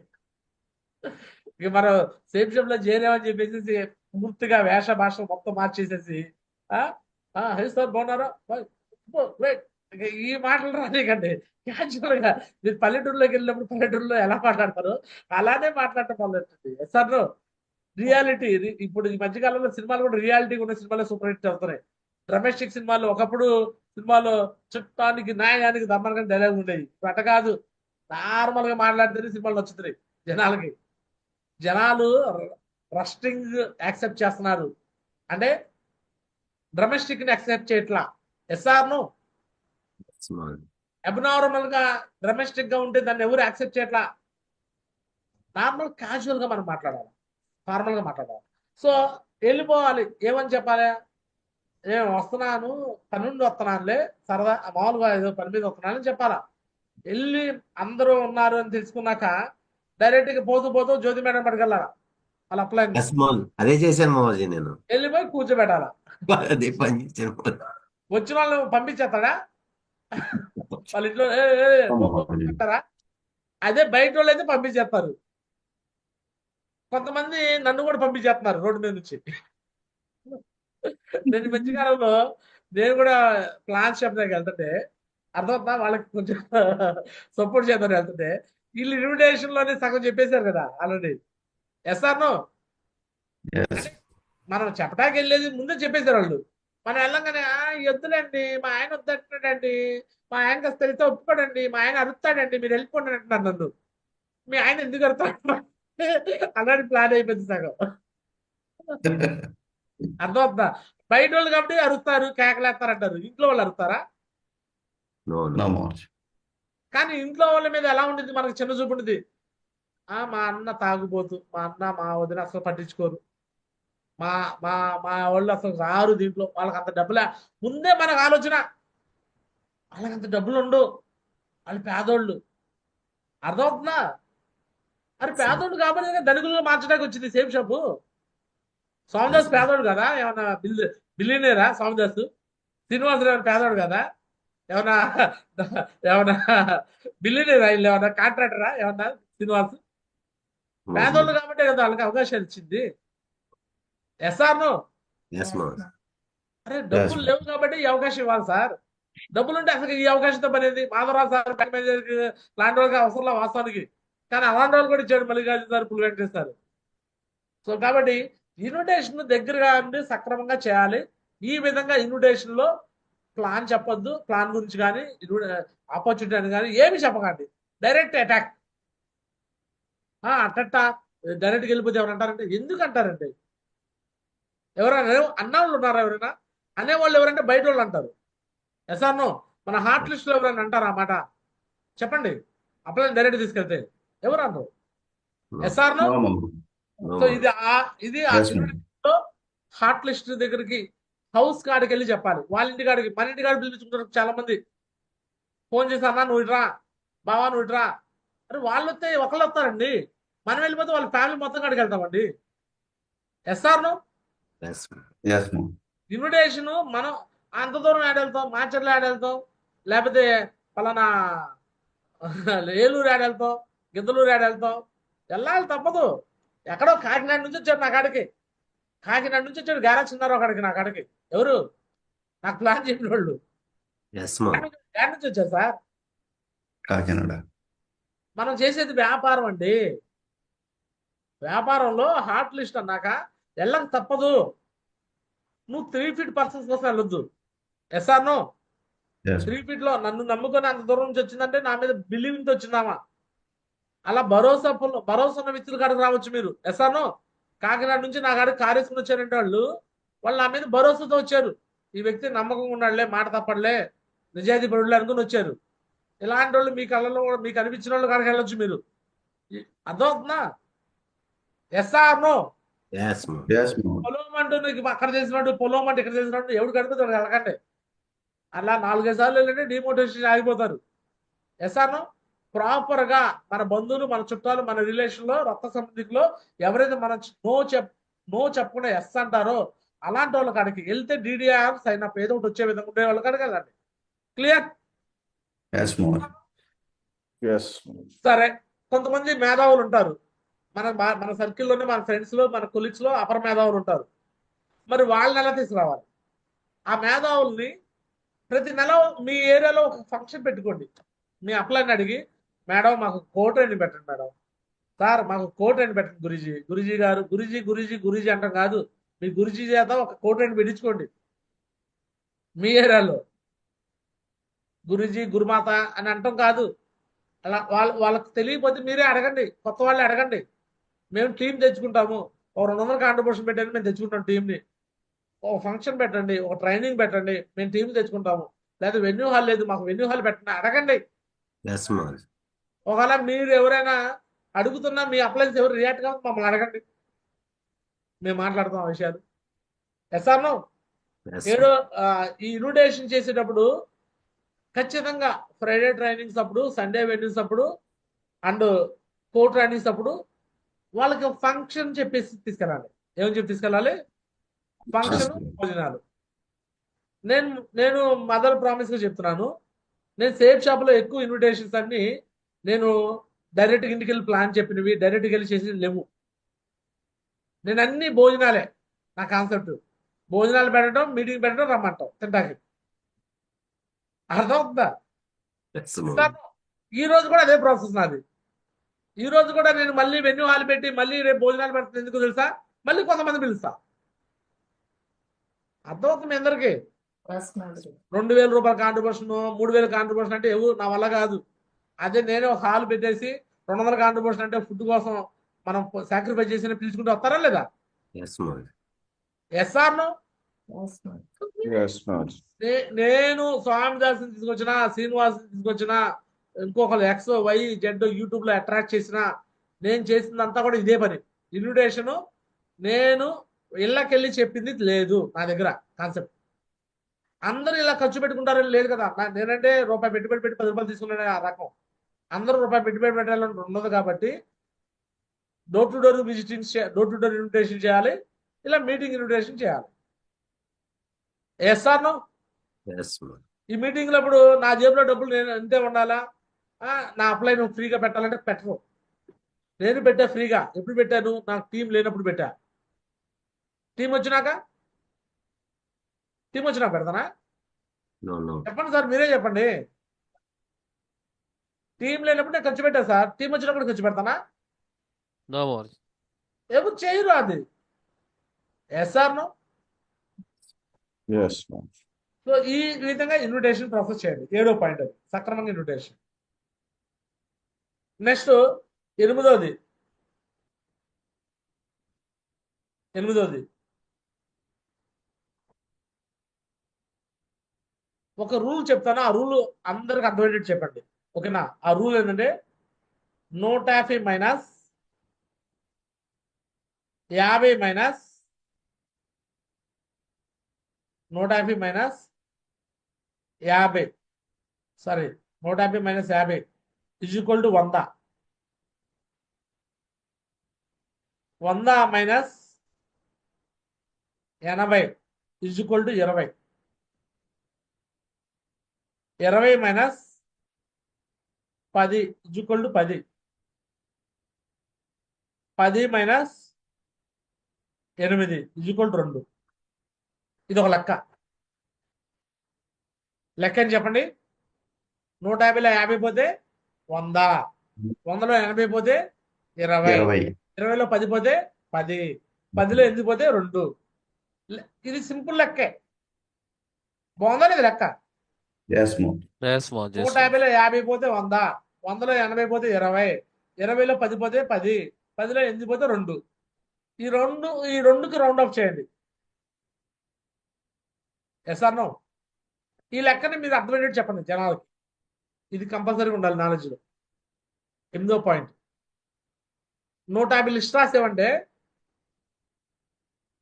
ఇక మనం సేఫ్ షాప్ లో చేరామని చెప్పేసి పూర్తిగా వేష భాష మొత్తం మార్చేసేసి హే సార్ బాగున్నారా, గ్రేట్, ఈ మాటలు రానికండి. క్యాజువల్ గా మీరు పల్లెటూరులోకి వెళ్ళినప్పుడు పల్లెటూరులో ఎలా మాట్లాడతారో అలానే మాట్లాడటం మొదలెట్టండి. సార్ రియాలిటీ, ఇప్పుడు ఈ మధ్యకాలంలో సినిమాలు కూడా రియాలిటీ ఉన్న సినిమాలు సూపర్ హిట్ అవుతున్నాయి. డ్రమెస్టిక్ సినిమాలు, ఒకప్పుడు సినిమాలో చుట్టానికి న్యాయానికి దమ్మనగా డైలాగ్ ఉండేవి. ఇప్పుడు అట్ట కాదు, నార్మల్ గా మాట్లాడితేనే సినిమాలు నచ్చుతున్నాయి జనాలకి. జనాలు రస్టింగ్ యాక్సెప్ట్ చేస్తున్నారు, అంటే డ్రమెస్టిక్ ని యాక్సెప్ట్ చేయట్లా. ఎస్ఆర్ను Yes, Mohammed. అబ్నార్మల్ గా డ్రమెస్టిక్ గా ఉంటే దాన్ని ఎవరు యాక్సెప్ట్ చేయట్లా. నార్మల్ క్యాజువల్ గా మనం మాట్లాడాలి, ఫార్మల్ గా మాట్లాడాలి. సో వెళ్ళిపోవాలి, ఏమని చెప్పాలి? నేను వస్తున్నాను, పని నుండి వస్తున్నానులే, సరదా మామూలుగా ఏదో పని మీద వస్తున్నానని చెప్పాలా. వెళ్ళి అందరూ ఉన్నారు అని తెలుసుకున్నాక డైరెక్ట్ గా పోతూ పోతూ జ్యోతి మేడం పట్టుకెళ్ళాలా వాళ్ళ అప్లైన్. Yes, Mohammed. అదే చేశాను మామూజీ నేను. వెళ్ళిపోయి కూర్చోబెట్టాలా. అదే పని చేశాను మామూజీ. వచ్చిన వాళ్ళు పంపించేస్తాడా వాళ్ళ ఇంట్లో అంటారా? అదే బయట వాళ్ళు అయితే పంపించేస్తారు. కొంతమంది నన్ను కూడా పంపించేస్తున్నారు రోడ్డు మీద నుంచి. నేను ఈ మధ్యకాలంలో నేను కూడా ప్లాన్ షాప్ దగ్గర వెళ్తుంటే అర్థమవుతా, వాళ్ళకి కొంచెం సపోర్ట్ చేద్దాం వెళ్తుంటే వీళ్ళు ఇన్విటేషన్ లోనే సగం చెప్పేశారు కదా ఆల్రెడీ. ఎస్ఆర్నో Yes. మనం చెప్పడానికి వెళ్ళేది ముందే చెప్పేశారు వాళ్ళు. మనం వెళ్ళంగానే వద్దులేండి, మా ఆయన వద్దంటున్నాడండి, మా ఆయన కాస్త తెలిస్తే ఒప్పుకోడండి, మా ఆయన అరుస్తాడండి, మీరు వెళ్ళిపోండి అంటున్నారు నన్ను. మీ ఆయన ఎందుకు అరుతాడు అలాంటి ప్లాన్ అయిపోయింది సగం. అర్థమవుతుందా? బయట వాళ్ళు కాబట్టి అరుస్తారు, కేకలేస్తారు అంటారు. ఇంట్లో వాళ్ళు అరుస్తారా? No, no. No, Mohammed. కానీ ఇంట్లో వాళ్ళ మీద ఎలా ఉండేది, మనకు చిన్న చూపు ఉండేది. మా అన్న తాగుబోతు, మా అన్న మా వదిన అసలు పట్టించుకోరు, మా మా మా వాళ్ళు అసలు రారు దీంట్లో, వాళ్ళకి అంత డబ్బులే. ముందే మనకు ఆలోచన, వాళ్ళకి అంత డబ్బులు ఉండవు, వాళ్ళు పేదోళ్ళు. అర్థమవుతుందా? అది పేదోళ్ళు కాబట్టి ధనికులుగా మార్చడానికి వచ్చింది సేఫ్ షాపు. సోమదాస్ పేదోడు కదా, ఏమన్నా బిల్లియనేరా సోమదాస్? శ్రీనివాసరావు పేదోడు కదా, ఏమన్నా ఏమన్నా బిల్లియనేరా? వీళ్ళు ఏమన్నా కాంట్రాక్టరా ఏమన్నా శ్రీనివాస్? పేదోళ్ళు కాబట్టి కదా వాళ్ళకి అవకాశాలు ఇచ్చింది. ఎస్ఆర్ను Yes, Mohammed. అరే డబ్బులు లేవు కాబట్టి ఈ అవకాశం ఇవ్వాలి సార్. డబ్బులు ఉంటే అసలు ఈ అవకాశంతో పనేది. మాధవరావు సార్ బ్యాంక్ మేనేజర్కి లాంటి వాళ్ళకి అవసరంలో వాస్తవానికి, కానీ అలాంటి వాళ్ళు కూడా ఇచ్చాడు మల్లికార్జున సార్, పులి వెంకటేష్ సార్. సో కాబట్టి ఇన్విటేషన్ దగ్గరగా ఉండి సక్రమంగా చేయాలి. ఈ విధంగా ఇన్విటేషన్ లో ప్లాన్ చెప్పొద్దు, ప్లాన్ గురించి కానీ ఆపర్చునిటీ అని కానీ ఏమి చెప్పకండి, డైరెక్ట్ అటాక్. అట్టట్టా డైరెక్ట్గా వెళ్ళిపోతే ఎవరు అంటారంటే, ఎందుకు అంటారంటే, ఎవరైనా అన్నవాళ్ళు ఉన్నారా? ఎవరైనా అనేవాళ్ళు ఎవరంటే బయట వాళ్ళు అంటారు. ఎస్ఆర్నో మన హార్ట్ లిస్ట్ లో ఎవరైనా అంటారా ఆ మాట? చెప్పండి. అప్లై డైరెక్ట్ తీసుకెళ్తే ఎవరు అంటారు? No. ఎస్ఆర్నో. No, Mama. No, so Mama. ఇది Yes, ma'am. హార్ట్ లిస్ట్ దగ్గరికి హౌస్ కాడికి వెళ్ళి చెప్పాలి. వాళ్ళ ఇంటి కాడికి, మన ఇంటి కాడికి పిలిపించుకుంటారు చాలా మంది. ఫోన్ చేసి, అన్నా నువ్వు ఇట్రా, బావా నువ్వు ఇట్రా. అరే వాళ్ళు వస్తే ఒకళ్ళు వస్తారండి, మనం వెళ్ళిపోతే వాళ్ళ ఫ్యామిలీ మొత్తం కాడికి వెళ్తామండి. ఎస్ఆర్నో. Yes, ma'am. Yes, Mama. Invitation మనం అంత దూరం యాడ్ వెళ్తాం, మాచర్ల యాడ్ వెళ్తాం, లేకపోతే పలానా ఏలూరు యాడ్ వెళ్తాం, గిద్దలూరు యాడ్ వెళ్తాం, వెళ్ళాలి తప్పదు. ఎక్కడో కాకినాడ నుంచి వచ్చాడు నా కాడికి, కాకినాడ నుంచి వచ్చాడు గ్యారేజ్ ఉన్నారు అక్కడికి, నా కాడికి. ఎవరు? నాకు ప్లాన్ చెప్పిన వాళ్ళు. Yes, ma'am. యాడ్ నుంచి వచ్చారు సార్. కాకినాడ. మనం చేసేది వ్యాపారం అండి. వ్యాపారంలో హాట్ లిస్ట్ అన్నాక వెళ్ళక తప్పదు. నువ్వు 3 feet పర్సన్స్ కోసం వెళ్ళొద్దు. ఎస్ఆర్నో. Yes. 3 feet లో నన్ను నమ్ముకొని అంత దూరం నుంచి వచ్చిందంటే నా మీద బిలీవింగ్ తో వచ్చిందామా? అలా భరోసా ఉన్న వ్యక్తుల కాడికి రావచ్చు మీరు. ఎస్ఆర్నో. కాకినాడ నుంచి నా కాడికి కారు వేసుకుని వచ్చారంటే వాళ్ళు నా మీద భరోసాతో వచ్చారు. ఈ వ్యక్తి నమ్మకంగా ఉన్నాడులే, మాట తప్పడులే, నిజాయితీ పడులే అనుకుని వచ్చారు. ఇలాంటి వాళ్ళు మీ కళ్ళలో కూడా మీకు అనిపించిన వాళ్ళు కాడికి వెళ్ళొచ్చు మీరు. అర్థమవుతుందా? ఎస్ఆర్నో. Yes, ma'am. Yes, Mama. పొలం అంటూ నీకు అక్కడ చేసినట్టు, పొలం అంటే ఇక్కడ చేసినట్టు ఎవడు కడితే వెళ్ళకండి. అలా 4-5 సార్లు వెళ్ళంటే డిమోటివేషన్ ఆగిపోతారు. ఎస్ఆర్నో. ప్రాపర్ గా మన బంధువులు, మన చుట్టాలు, మన రిలేషన్ లో, రక్త సంబంధికులో ఎవరైతే మన నో చెప్పకుండా ఎస్ అంటారో అలాంటి వాళ్ళ కాడికి వెళ్తే DDR సైన్ అప్ ఏదో ఒకటి వచ్చే విధంగా ఉండే వాళ్ళ కాడికి వెళ్ళండి. క్లియర్? Yes, Mama. Yes. సరే. కొంతమంది మేధావులు ఉంటారు మన సర్కిల్లోనే, మన ఫ్రెండ్స్ లో, మన కొలీగ్స్ లో అపర మేధావులు ఉంటారు. మరి వాళ్ళని ఎలా తీసుకురావాలి? ఆ మేధావుల్ని ప్రతి నెల మీ ఏరియాలో ఒక ఫంక్షన్ పెట్టుకోండి. మీ అప్లైని అడిగి, మేడం మాకు కోట్ అని పెట్టండి మేడం, సార్ మాకు కోట్ అని పెట్టండి గురుజీ గారు, గురుజీ అంటాం కాదు, మీ గురుజీ చేత ఒక కోట్ అని పెట్టించుకోండి. మీ ఏరియాలో గురుజీ గురుమాత అని అంటాం కాదు. అలా వాళ్ళకి తెలియకపోతే మీరే అడగండి, కొత్త వాళ్ళే అడగండి. మేము టీం తెచ్చుకుంటాము, ఒక 200 కాంట్రిబ్యూషన్ పెట్టండి, మేము తెచ్చుకుంటాం టీంని. ఒక ఫంక్షన్ పెట్టండి, ఒక ట్రైనింగ్ పెట్టండి, మేము టీం తెచ్చుకుంటాము. లేదా వెన్యూ హాల్ లేదు, మాకు వెన్యూ హాల్ పెట్టండి, అడగండి. Yes, ma'am. ఒకవేళ మీరు ఎవరైనా అడుగుతున్నా మీ అప్లైన్స్ ఎవరు రియాక్ట్ కావాలి మమ్మల్ని అడగండి, మేము మాట్లాడతాం ఆ విషయాలు. ఎస్ఆర్నో. Yes, ఏడో ఈ ఇన్విటేషన్ చేసేటప్పుడు ఖచ్చితంగా ఫ్రైడే ట్రైనింగ్స్ అప్పుడు, సండే వెన్యూస్ అప్పుడు అండ్ కోర్ ట్రైనింగ్స్ అప్పుడు వాళ్ళకి ఫంక్షన్ చెప్పేసి తీసుకెళ్ళాలి. ఏమని చెప్పి తీసుకెళ్ళాలి? ఫంక్షన్, భోజనాలు. నేను మదర్ ప్రామిస్ గా చెప్తున్నాను, నేను సేఫ్ షాప్ లో ఎక్కువ ఇన్విటేషన్స్ అన్ని నేను డైరెక్ట్ ఇంటికి వెళ్ళి ప్లాన్ చెప్పినవి, డైరెక్ట్గా వెళ్ళి చేసి లేవు. నేను అన్ని భోజనాలే నా కాన్సెప్ట్. భోజనాలు పెట్టడం, మీటింగ్ పెట్టడం, రమ్మంటాం తింటాకి. అర్థమవుతుందా? yes, ma'am. ఈ రోజు కూడా అదే ప్రాసెస్ నాది. ఈ రోజు కూడా నేను మళ్ళీ వెన్యూ హాల్ పెట్టి మళ్ళీ రేపు భోజనాలు పెడుతుంది. ఎందుకు తెలుసా? మళ్ళీ కొంతమంది పిలుస్తా. అర్థమవుతుంది మీ అందరికీ? 2000 రూపాయల కాంట్రిబ్యూషన్, 3000 కాంట్రిబ్యూషన్ అంటే ఎవరు నా వల్ల కాదు. అదే నేనే ఒక హాల్ పెట్టేసి 200 కాంట్రిబ్యూషన్ అంటే ఫుడ్ కోసం మనం సాక్రిఫైస్ చేసి పిలుచుకుంటూ వస్తారా లేదా? Yes, ma'am. ఎస్ఆర్నో. Yes, ma'am. నేను స్వామిదాస్ తీసుకొచ్చిన, శ్రీనివాస్ తీసుకొచ్చిన, ఇంకొకరు XYZ యూట్యూబ్ లో అట్రాక్ట్ చేసిన, నేను చేసిందంతా కూడా ఇదే పని. ఇన్విటేషన్ నేను ఇళ్ళకెళ్ళి చెప్పింది లేదు నా దగ్గర కాన్సెప్ట్. అందరూ ఇలా ఖర్చు పెట్టుకుంటారని లేదు కదా. నేనంటే రూపాయి పెట్టుబడి పెట్టి 10 రూపాయలు తీసుకునే ఆ రకం. అందరూ రూపాయి పెట్టుబడి పెట్టాలని ఉండదు కాబట్టి door to door visiting, door to door invitation చేయాలి, ఇలా మీటింగ్ ఇన్విటేషన్ చేయాలి. ఎస్ఆర్నో. Yes, ma'am. ఈ మీటింగ్లో ఇప్పుడు నా జేబులో డబ్బులు నేను అంతే ఉండాలా? నా అప్లై నువ్వు ఫ్రీగా పెట్టాలంటే పెట్టరు. నేను పెట్టా ఫ్రీగా. ఎప్పుడు పెట్టాను? నాకు టీం లేనప్పుడు పెట్టా. టీం వచ్చినాక పెడతానా? No, no. చెప్పండి సార్, మీరే చెప్పండి. టీం లేనప్పుడు నేను ఖర్చు పెట్టా సార్, టీం వచ్చినప్పుడు ఖర్చు పెడతానా? No more. ఎవరు చేయరు అది. ఎస్ఆర్నో. Yes, ma'am. సో ఈ విధంగా ఇన్విటేషన్ ప్రాసెస్ చేయండి. 7వ పాయింట్ అది సక్రమంగా ఇన్విటేషన్. నెక్స్ట్ 8వది ఒక రూల్ చెప్తాను. ఆ రూల్ అందరికి అర్థమయ్యేటట్టు చెప్పండి. ఓకేనా? ఆ రూల్ ఏంటంటే 150 minus 50 minus 150 minus 50 sorry 150 minus 50 is equal to 100. 100 minus 80 is equal to 20. 20 minus 10 is equal to 10. 10 minus 8 is equal to 2. ఇది ఒక లెక్క అని చెప్పండి. 150లో 50 పోతే 100, 100లో 80 పోతే 20, 20లో 10 పోతే 10, 10లో 8 పోతే 2. ఇది సింపుల్ లెక్కే. బాగుందా లేదు లెక్క? Yes, ma'am. Yes, Moj. Yes, Moj. 150లో 50 పోతే 100, 100లో 80 పోతే 20, 20లో 10 పోతే 10, 10లో 8 పోతే 2. ఈ రెండుకి రౌండ్ ఆఫ్ చేయండి. Yes or no? ఈ లెక్కని మీరు అర్థమయ్యేటట్టు చెప్పండి జనాలకి. ఇది కంపల్సరీగా ఉండాలి నాలెడ్జ్లో. 8వ పాయింట్ 150 లిస్ట్ రాసేవంటే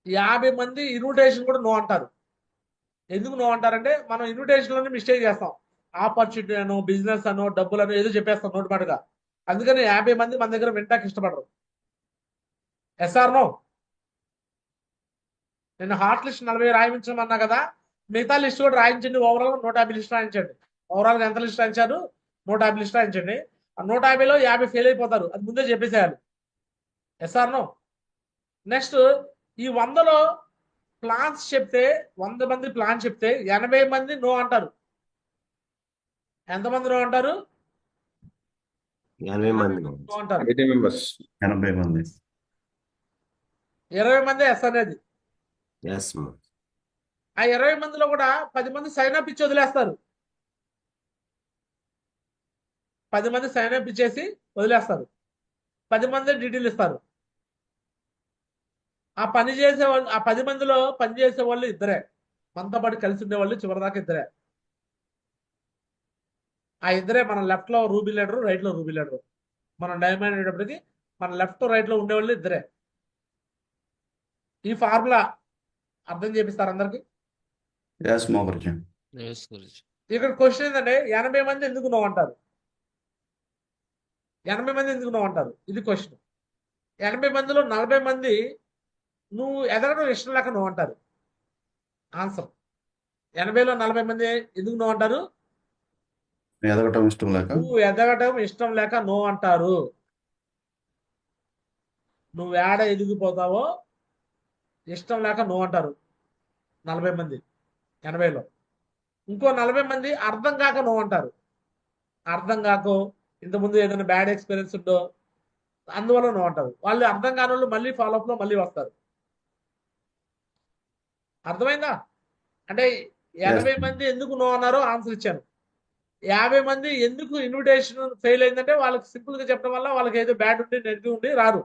50 మంది ఇన్విటేషన్ కూడా నో అంటారు. ఎందుకు నో అంటారంటే మనం ఇన్విటేషన్లోనే మిస్టేక్ చేస్తాం. ఆపర్చునిటీ అనో బిజినెస్ అనో డబ్బులను ఏదో చెప్పేస్తాం నోటి మాటగా. అందుకని 50 మంది మన దగ్గర వింటాకి ఇష్టపడరు. Yes or no? నేను హాట్ లిస్ట్ 40 రాయించమన్నా కదా, మిగతా లిస్ట్ కూడా రాయించండి. Overall 150 list రాయించండి. ఓవరాల్గా ఎంత లిస్ట్ రాయించారు? 150 లిస్ట్ రాయించండి. ఆ 150లో 50 ఫెయిల్ అయిపోతారు. అది ముందే చెప్పేసేయాలి. Yes or no? నెక్స్ట్ ఈ 100లో ప్లాన్స్ చెప్తే 100 మంది ప్లాన్ చెప్తే 80 మంది నో అంటారు. ఎంతమంది నో అంటారు? 80 మంది నో అంటారు. 80 members. 80 మంది. 20 మంది ఎస్ అనేది. ఎస్ మోజ్. ఆ 20 మందిలో కూడా 10 మంది సైన్ అప్ ఇచ్చి వదిలేస్తారు. 10 మంది సైన్ అప్ ఇచ్చేసి వదిలేస్తారు. 10 మంది డీటెయిల్ ఇస్తారు. ఆ 10 మందిలో పని చేసే వాళ్ళు ఇద్దరే. మనతో పాటు కలిసి ఉండేవాళ్ళు చివరిదాకా ఇద్దరే. ఆ ఇద్దరే మన లెఫ్ట్ లో రూబీ లీడరు, రైట్ లో రూబీ లీడరు. మనం డైమండ్ అనేటప్పటికి మన లెఫ్ట్ రైట్ లో ఉండేవాళ్ళు ఇద్దరే. ఈ ఫార్ములా అర్థం చేపిస్తారు అందరికి. Yes, ma'am. Guruji. Yes, Guruji. ఇక్కడ క్వశ్చన్ ఏంటంటే 80 మంది ఎందుకు నో అంటారు? 80 మంది ఎందుకు నో అంటారు? ఇది క్వశ్చన్. 80 మందిలో 40 మంది నువ్వు ఎదగడం ఇష్టం లేక నో అంటారు. ఆన్సర్ 80లో 40 మంది ఎందుకు నో అంటారు? ఎదగటం ఇష్టం లేక. నువ్వు ఎదగటం ఇష్టం లేక నో అంటారు. నువ్వు ఏడ ఎదిగిపోతావో ఇష్టం లేక నో అంటారు 40 మంది 80లో. ఇంకో 40 మంది అర్థం కాక నో అంటారు. అర్థం కాకో ఇంతకుముందు ఏదైనా బ్యాడ్ ఎక్స్పీరియన్స్ ఉందో అందువల్ల నో అంటారు. వాళ్ళు అర్థం కాని వాళ్ళు మళ్ళీ ఫాలోఅప్ లో మళ్ళీ వస్తారు. అర్థమైందా? అంటే 80 మంది ఎందుకు నో అన్నారో ఆన్సర్ ఇచ్చాను. 50 మంది ఎందుకు ఇన్విటేషన్ ఫెయిల్ అయిందంటే వాళ్ళకి సింపుల్ గా చెప్పడం వల్ల వాళ్ళకి ఏదో బ్యాడ్ ఉండి నెగిటివ్ ఉండి రారు.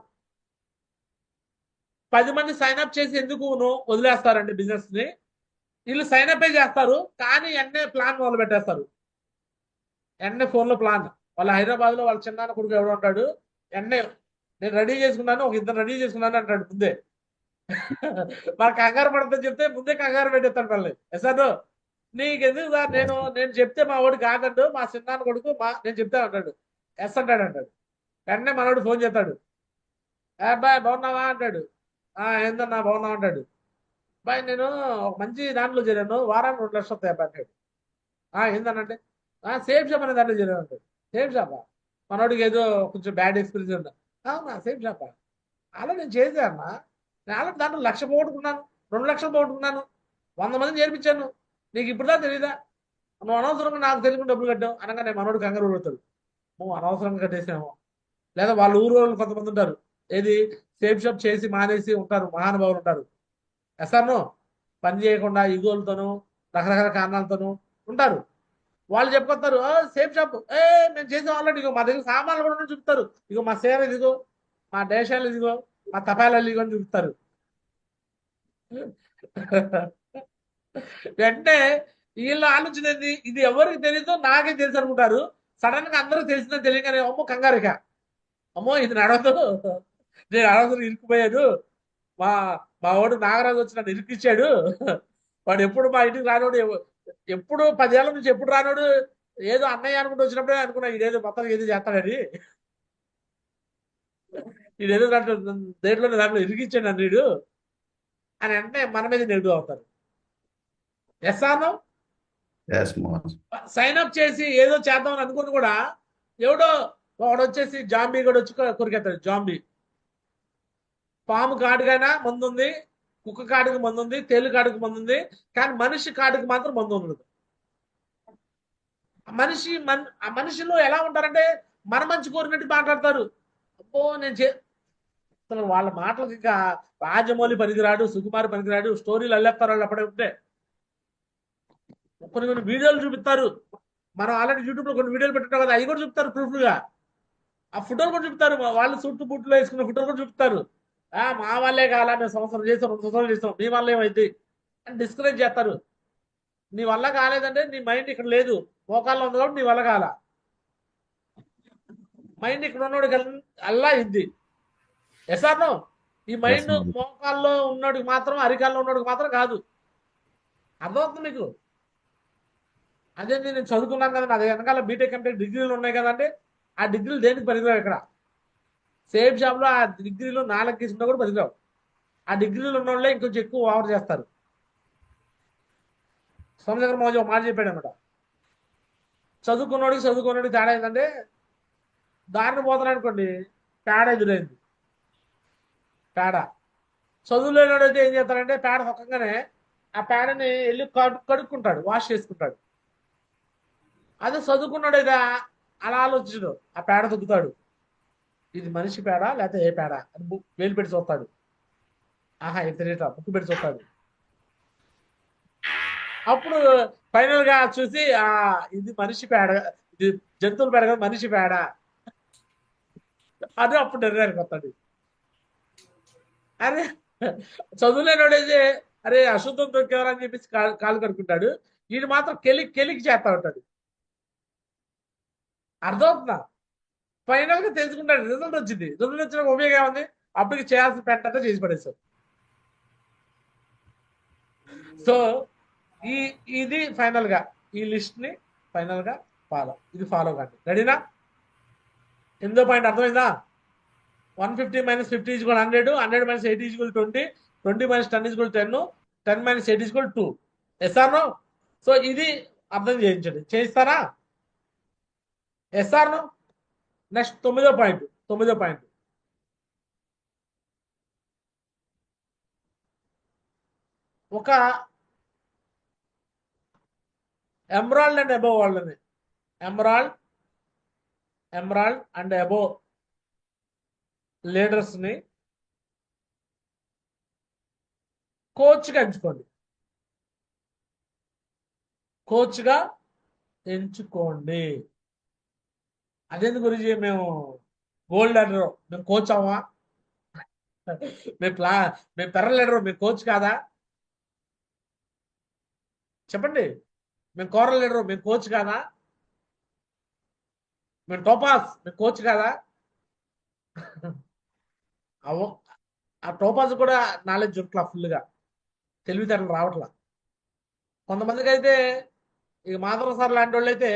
10 మంది సైన్ అప్ చేసి ఎందుకు వదిలేస్తారండి బిజినెస్ ని? వీళ్ళు సైన్ అప్ చేస్తారు కానీ ఎన్నే ప్లాన్ మొదలు పెట్టేస్తారు. ఎన్నే ఫోన్ లో ప్లాన్. వాళ్ళ హైదరాబాద్ లో వాళ్ళ చిన్నాన్న కొడుకు ఎవడో ఉంటాడు. ఎన్నే నేను రెడీ చేసుకున్నాను, ఒక ఇద్దరు రెడీ చేసుకున్నాను అంటాడు ముందే. మన కంగారు పడుతుందని చెప్తే ముందే కంగారు పెట్టేస్తాడు మళ్ళీ. సార్ నీకెందుకు సార్, నేను చెప్తే మా వాడు కాదండు, మా చిన్నాన్న కొడుకు నేను చెప్తా అంటాడు. ఎస్ అంటాడు. వెంటనే మనోడు ఫోన్ చేస్తాడు. అబ్బాయి బాగున్నావా అంటాడు. ఏందన్నా బాగున్నావు అంటాడు. బాయ్ నేను ఒక మంచి దాంట్లో చేరాను, వారానికి 2 లక్షలు వస్తాయి అబ్బాయి అంటాడు. ఏందనంటే సేఫ్ షాప్ అనే దాంట్లో చేరాను అంటాడు. సేఫ్ షాపా? మనోడికి ఏదో కొంచెం బ్యాడ్ ఎక్స్పీరియన్స్ ఉందా? అవునా సేఫ్ షాపా? అలా నేను చేశాను. నేను అలా దాంట్లో 1 లక్ష పోగొట్టుకున్నాను, 2 లక్షలు పోగొట్టుకున్నాను, 100 మందిని చేర్పించాను. నీకు ఇప్పుడుదా తెలీదా? నువ్వు అనవసరంగా నాకు తెలియకుండా డబ్బులు కట్టావు అనగానే మనోడు కంగారు పడతాడు. నువ్వు అనవసరంగా కట్టేసాము. లేదా వాళ్ళ ఊరు వాళ్ళు కొంతమంది ఉంటారు, ఏది సేఫ్ షాప్ చేసి మానేసి ఉంటారు, మహానుభావులు ఉంటారు. ఎస్ఆర్నో పని చేయకుండా ఇగోలతోనూ రకరకాల కారణాలతోనూ ఉంటారు. వాళ్ళు చెప్పుకొస్తారు సేఫ్ షాప్ మేము చేసాం ఆల్రెడీ, ఇగో మా దగ్గర సామాన్లు కూడా ఉన్నాయని చూపుతారు. ఇగో మా సేర ఇదిగో, మా డేషాలు ఇదిగో, మా తపాలాలు ఇదిగో అని చూపుతారు. వెంటనే వీళ్ళ ఆలోచన ఏంది, ఇది ఎవరికి తెలియదో నాకే తెలుసు అనుకుంటారు. సడన్ గా అందరూ తెలిసిందని తెలియగానే అమ్మో కంగారుక, అమ్మో ఇది నడవదు, నేను అనవసరం ఇరుక్కుపోయాను, మా మా వాడు నాగరాజు వచ్చి నన్ను ఇరికిచ్చాడు, వాడు ఎప్పుడు మా ఇంటికి రానోడు, ఎప్పుడు 10 ఏళ్ల నుంచి ఎప్పుడు రానోడు, ఏదో అన్నయ్య అనుకుంటూ వచ్చినప్పుడే అనుకున్నా ఇదేదో మొత్తం ఏదో చేస్తాడని, ఇదేదో దాంట్లో ఇరికిచ్చాడు నన్ను వీడు అని అంటే మన మీద నెగిటివ్ అవుతారు. Yes or yes Mohan. Sign up చేసి ఏదో చేద్దామని అనుకుని కూడా ఎవడో వాడు వచ్చేసి జాంబీ కూడా వచ్చి కొరికేస్తాడు. జాంబీ పాము కాడుకైనా మందు ఉంది, కుక్క కాడుకు మందు ఉంది, తేలు కాడుకు మందు ఉంది, కానీ మనిషి కాడుకు మాత్రం మందు ఉండదు. ఆ మనిషిలో ఎలా ఉంటారంటే మన మంచి కోరినట్టు మాట్లాడతారు. అబ్బో నేను అసలు వాళ్ళ మాటలకు ఇంకా రాజమౌళి పనికిరాడు, సుకుమార్ పనికిరాడు, స్టోరీలు అల్లేస్తారు వాళ్ళు అప్పుడే ఉంటే. కొన్ని వీడియోలు చూపిస్తారు. మనం ఆల్రెడీ యూట్యూబ్ లో కొన్ని వీడియోలు పెట్టాం కదా, అవి కూడా చూపుతారు ప్రూఫ్లుగా. ఆ ఫోటోలు కూడా చూపుతారు, వాళ్ళు చుట్టూ బుట్లో వేసుకున్న ఫోటోలు కూడా చూపుతారు. మా వాళ్ళే కావాలా, మేము సంవత్సరం చేస్తాం, 2 సంవత్సరాలు చేస్తాం, మీ వల్ల ఏమైంది అని డిస్కరేజ్ చేస్తారు. నీ వల్ల కాలేదంటే నీ మైండ్ ఇక్కడ లేదు, మోకాల్లో ఉంది కాబట్టి నీ వల్ల కాల. మైండ్ ఇక్కడ ఉన్నోడికి అల్లా ఇది ఎసార్నో. ఈ మైండ్ మోకాల్లో ఉన్నోడికి మాత్రం, అరికాల్లో ఉన్నోడికి మాత్రం కాదు. అర్థమవుతుంది మీకు? అదే నేను చదువుకున్నాను కదండి, అది వెనకాల బీటెక్ అంటే డిగ్రీలు ఉన్నాయి కదంటే, ఆ డిగ్రీలు దేనికి పనికిరావు ఇక్కడ. సేఫ్ జాబ్ లో ఆ డిగ్రీలు 4 తీసుకుంటే కూడా పనికిరావు. ఆ డిగ్రీలు ఉన్న వాళ్ళే ఇంకొంచెం ఎక్కువ ఓవర్ చేస్తారు. సోమశేఖర్ మోజీ ఒక మాట చెప్పాడు అనమాట, చదువుకున్నోడికి తేడా ఏంటంటే, దారిని పోతున్నాడు అనుకోండి పేడ ఎదురైంది, పేడ. చదువులేనోడైతే ఏం చేస్తాడంటే పేడ సొక్కగానే ఆ పేడని వెళ్ళి కడుక్కుంటాడు, వాష్ చేసుకుంటాడు. అదే చదువుకున్నాడైతే అలా ఆలోచించడు, ఆ పేడ తొక్కుతాడు, ఇది మనిషి పేడ లేకపోతే ఏ పేడ అని వేలు పెట్టి చూస్తాడు. ఆహా తెలియట ముక్కు పెట్టి చూస్తాడు. అప్పుడు ఫైనల్ గా చూసి ఇది మనిషి పేడ, ఇది జంతువుల పేడ కదా, మనిషి పేడ అని అప్పుడు నిర్ణయానికి వస్తాడు. అరే చదువులేనోడైతే అరే అశుద్ధం తొక్కేవారని చెప్పేసి కాలు కడుక్కుంటాడు, వీడు మాత్రం కెలికి చేస్తా ఉంటాడు. అర్థమవుతుందా? ఫైనల్ గా తెలుసుకుంటాడు, రిజల్ట్ వచ్చింది. రిజల్ట్ వచ్చిన ఉపయోగం ఏముంది, అప్పటికి చేయాల్సిన పెట్టంతా చేసి పడేస్తాం. సో ఇది ఫైనల్ గా ఈ లిస్ట్ ని ఫైనల్ గా ఇది ఫాలో కండి. రెడీనా? 8వ పాయింట్ అర్థమైందా? 150 - 50 = 100, 100 - 80 = 20, 20 - 10 = 10, 10 - 8 = 2. Yes or no? సో ఇది అర్థం చేయించండి. చేయిస్తారా? Yes or no? నెక్స్ట్ 9వ పాయింట్ ఒక ఎమరాల్డ్ అండ్ అబోవ్ వాళ్ళని, ఎమరాల్డ్ అండ్ అబోవ్ లీడర్స్ ని కోచ్గా ఎంచుకోండి. అదేందుకు గురించి మేము గోల్డ్ లీడర్, మేము కోచ్ అవ్వా? మేము పెర్ర లీడర్, మేము కోచ్ కాదా? చెప్పండి. మేము కోరల్ లీడర్, మేము కోచ్ కాదా? మేము టోపాస్, మేము కోచ్ కాదా? ఆ టోపాస్ కూడా నాలెడ్జ్ ఉంట్లా, ఫుల్గా తెలివితేటలు రావట్లా. కొంతమందికి అయితే ఇక మాధవ సార్ లాంటి వాళ్ళు అయితే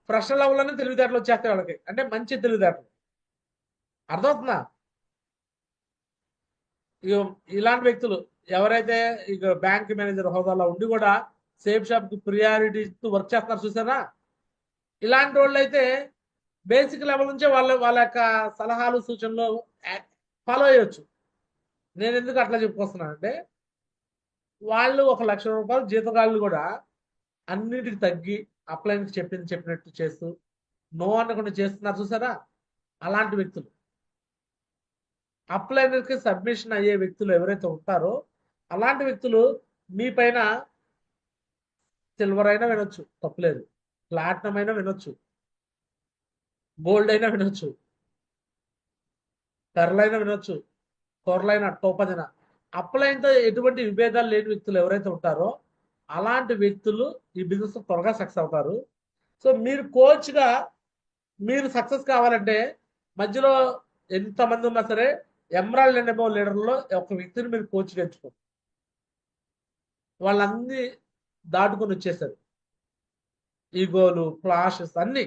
ఫ్రెష్ లెవెల్లోనే తెలివితేటలు వచ్చేస్తాయి వాళ్ళకి, అంటే మంచి తెలివితేటలు. అర్థమవుతుందా? ఇక ఇలాంటి వ్యక్తులు ఎవరైతే ఇక బ్యాంక్ మేనేజర్ హోదాలో ఉండి కూడా సేఫ్ షాప్ కి ప్రియారిటీ ఇస్తూ వర్క్ చేస్తున్నారు చూసారా, ఇలాంటి వాళ్ళు అయితే బేసిక్ లెవెల్ నుంచే వాళ్ళ యొక్క సలహాలు సూచనలు ఫాలో అయ్యొచ్చు. నేను ఎందుకు అట్లా చెప్పుకొస్తున్నానంటే, వాళ్ళు 1 లక్ష రూపాయలు జీతగాళ్ళు కూడా అన్నిటికి తగ్గి అప్లైన్కి చెప్పినట్టు చేస్తూ నో అనకుండా చేస్తున్నారు చూసారా, అలాంటి వ్యక్తులు, అప్లైనర్కి సబ్మిషన్ అయ్యే వ్యక్తులు ఎవరైతే ఉంటారో అలాంటి వ్యక్తులు మీ పైన సిల్వర్ అయినా వినొచ్చు, తప్పులేదు. ప్లాటినం అయినా వినొచ్చు, గోల్డ్ అయినా వినొచ్చు, పెర్ల్ అయినా వినొచ్చు, కొరలైన టోపదిన. అప్లైన్తో ఎటువంటి విభేదాలు లేని వ్యక్తులు ఎవరైతే ఉంటారో అలాంటి వ్యక్తులు ఈ బిజినెస్ త్వరగా సక్సెస్ అవుతారు. సో మీరు కోచ్గా మీరు సక్సెస్ కావాలంటే మధ్యలో ఎంతమంది ఉన్నా సరే ఎమరాల్డ్ అండ్ అబోవ్ లీడర్లో ఒక వ్యక్తిని మీరు కోచ్గా ఎంచుకోండి. వాళ్ళన్నీ దాటుకొని వచ్చేసారు, ఈగోలు, క్లాషెస్ అన్ని.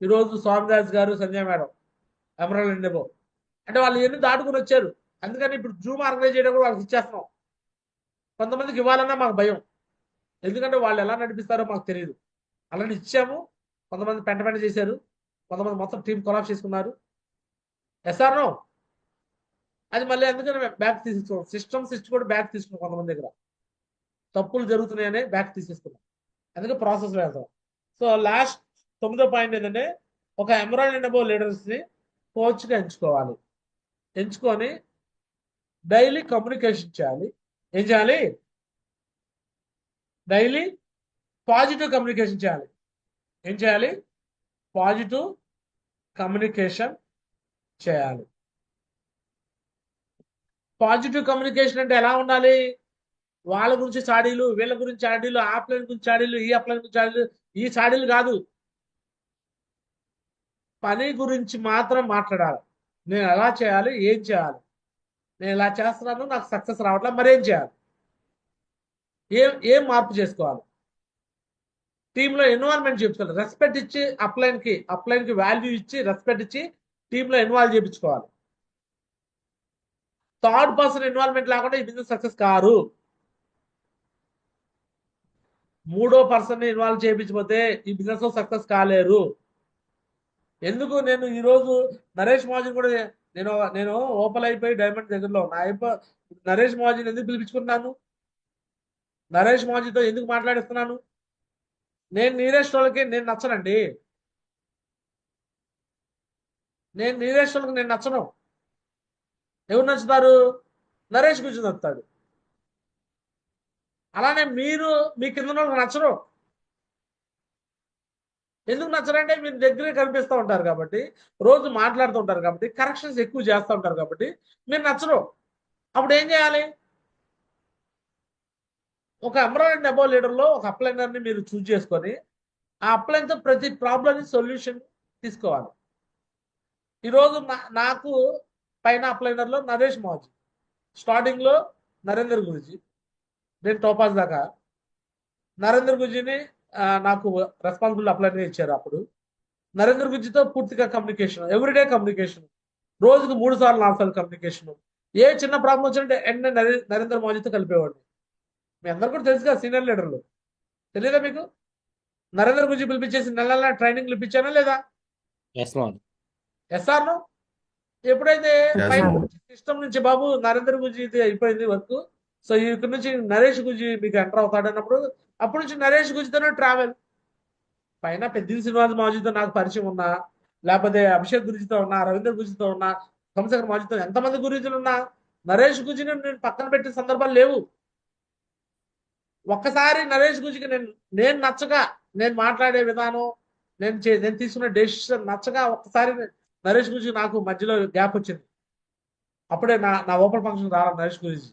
ఈరోజు స్వామిదాస్ గారు, Sanjay madam emerald and above అంటే వాళ్ళు ఎన్ని దాటుకొని వచ్చారు. అందుకని ఇప్పుడు జూమ్ ఆర్గనైజ్ చేయడం కూడా వాళ్ళకి ఇచ్చేస్తున్నాం. కొంతమందికి ఇవ్వాలన్నా మాకు భయం, ఎందుకంటే వాళ్ళు ఎలా నడిపిస్తారో మాకు తెలియదు. అలాంటి ఇచ్చాము. కొంతమంది పెంట చేశారు, కొంతమంది మొత్తం టీం కొలాప్స్ చేసుకున్నారు. ఎస్ఆర్నో అది మళ్ళీ అందుకని బ్యాక్ తీసేసుకున్నాం. సిస్టమ్స్ ఇచ్చి కూడా బ్యాక్ తీసుకున్నాం. కొంతమంది దగ్గర తప్పులు జరుగుతున్నాయని బ్యాక్ తీసేసుకున్నాం. అందుకే ప్రాసెస్లో వెళ్తాం. సో లాస్ట్ 9వ పాయింట్ ఏంటంటే ఒక ఎమరాల్డ్ అండ్ అబోవ్ లీడర్స్ని కోచ్గా ఎంచుకోవాలి. ఎంచుకొని డైలీ కమ్యూనికేషన్ చేయాలి. ఏం చేయాలి? డైలీ పాజిటివ్ కమ్యూనికేషన్ చేయాలి. ఏం చేయాలి? పాజిటివ్ కమ్యూనికేషన్ చేయాలి. పాజిటివ్ కమ్యూనికేషన్ అంటే ఎలా ఉండాలి? వాళ్ళ గురించి చాడీలు, వీళ్ళ గురించి చాడీలు, ఆ అప్లైన్ గురించి చాడీలు, ఈ అప్లైన్ గురించి చాడీలు. ఈ చాడీలు కాదు, పని గురించి మాత్రం మాట్లాడాలి. నేను ఎలా చేయాలి, ఏం చేయాలి, నేను ఇలా చేస్తున్నాను, నాకు సక్సెస్ రావట్లేదు, మరేం చేయాలి, ఏం మార్పు చేసుకోవాలి, టీంలో ఎన్వాల్వ్మెంట్ చేయించుకోవాలి. రెస్పెక్ట్ ఇచ్చి అప్లైన్కి వాల్యూ ఇచ్చి రెస్పెక్ట్ ఇచ్చి టీంలో ఇన్వాల్వ్ చేయించుకోవాలి. థర్డ్ పర్సన్ ఇన్వాల్వ్మెంట్ లేకుండా ఈ బిజినెస్ సక్సెస్ కారు. మూడో పర్సన్ ఇన్వాల్వ్ చేయించకపోతే ఈ బిజినెస్ లో సక్సెస్ కాలేరు. ఎందుకు నేను ఈరోజు నరేష్ మహాజన్ కూడా నేను ఓపెన్ అయిపోయి డైమండ్ దగ్గరలో నరేష్ మహాజన్ ఎందుకు పిలిపించుకున్నాను? నరేష్ మహాజన్తో ఎందుకు మాట్లాడిస్తున్నాను? నేను నీరేష్ వాళ్ళకి నేను నచ్చనండి. నేను నీరేష్ వాళ్ళకి నేను నచ్చను. ఎవరు నచ్చుతారు? నరేష్ గురించి నచ్చుతాడు. అలానే మీరు మీ కింద వాళ్ళకి నచ్చరు. ఎందుకు నచ్చరంటే మీరు దగ్గరే కనిపిస్తూ ఉంటారు కాబట్టి, రోజు మాట్లాడుతూ ఉంటారు కాబట్టి, కరెక్షన్స్ ఎక్కువ చేస్తూ ఉంటారు కాబట్టి మీరు నచ్చరు. అప్పుడు ఏం చేయాలి? ఒక ఎమరాల్డ్ అండ్ అబోవ్ లీడర్లో ఒక అప్లైనర్ని మీరు చూజ్ చేసుకొని ఆ అప్లైన్తో ప్రతి ప్రాబ్లమ్ని సొల్యూషన్ తీసుకోవాలి. ఈరోజు నాకు పైన అప్లైనర్లో నరేష్ మహాజన్, స్టార్టింగ్లో నరేందర్ గురుజీ, నేను టోపాజ్ దాకా నరేందర్ గురుజీని నాకు రెస్పాన్సిబుల్ అప్లైనర్ ఇచ్చారు. అప్పుడు నరేందర్ గురుజీతో పూర్తిగా కమ్యూనికేషన్, ఎవ్రీడే కమ్యూనికేషన్, రోజుకు 3 సార్లు 4 సార్లు కమ్యూనికేషన్. ఏ చిన్న ప్రాబ్లం వచ్చినట్టే వెంటనే నరేందర్ మహాజన్తో కలిపేవాడిని. మీ అందరు కూడా తెలుసు కదా, సీనియర్ లీడర్లు. తెలియదా మీకు? నరేందర్ గురించి పిలిపించేసి నెల ట్రైనింగ్లు ఇప్పించానా లేదా? ఎస్ఆర్ను ఎప్పుడైతే సిస్టమ్ నుంచి బాబు నరేందర్ గురించి అయిపోయింది వర్క్, సో ఇక్కడ నుంచి నరేష్ గురించి మీకు ఎంటర్ అవుతాడన్నప్పుడు అప్పటి నుంచి నరేష్ గురించితోనే ట్రావెల్. పైన పెద్ద శ్రీనివాస్ మహాజీతో నాకు పరిచయం ఉన్నా, లేకపోతే అభిషేక్ గురించితో ఉన్నా, రవీంద్ర గురించితో ఉన్నా, సోమశేఖర్ మహాజీతో ఎంతమంది గురించి ఉన్నా నరేష్ గురించి నేను పక్కన పెట్టిన సందర్భాలు లేవు. ఒక్కసారి నరేష్ గురించి నేను నచ్చగా, నేను మాట్లాడే విధానం, నేను తీసుకున్న డెసిషన్ నచ్చగా ఒక్కసారి నరేష్ గురించి నాకు మధ్యలో గ్యాప్ వచ్చింది. అప్పుడే నా ఓపెన్ ఫంక్షన్ రావాలి నరేష్ గురించి.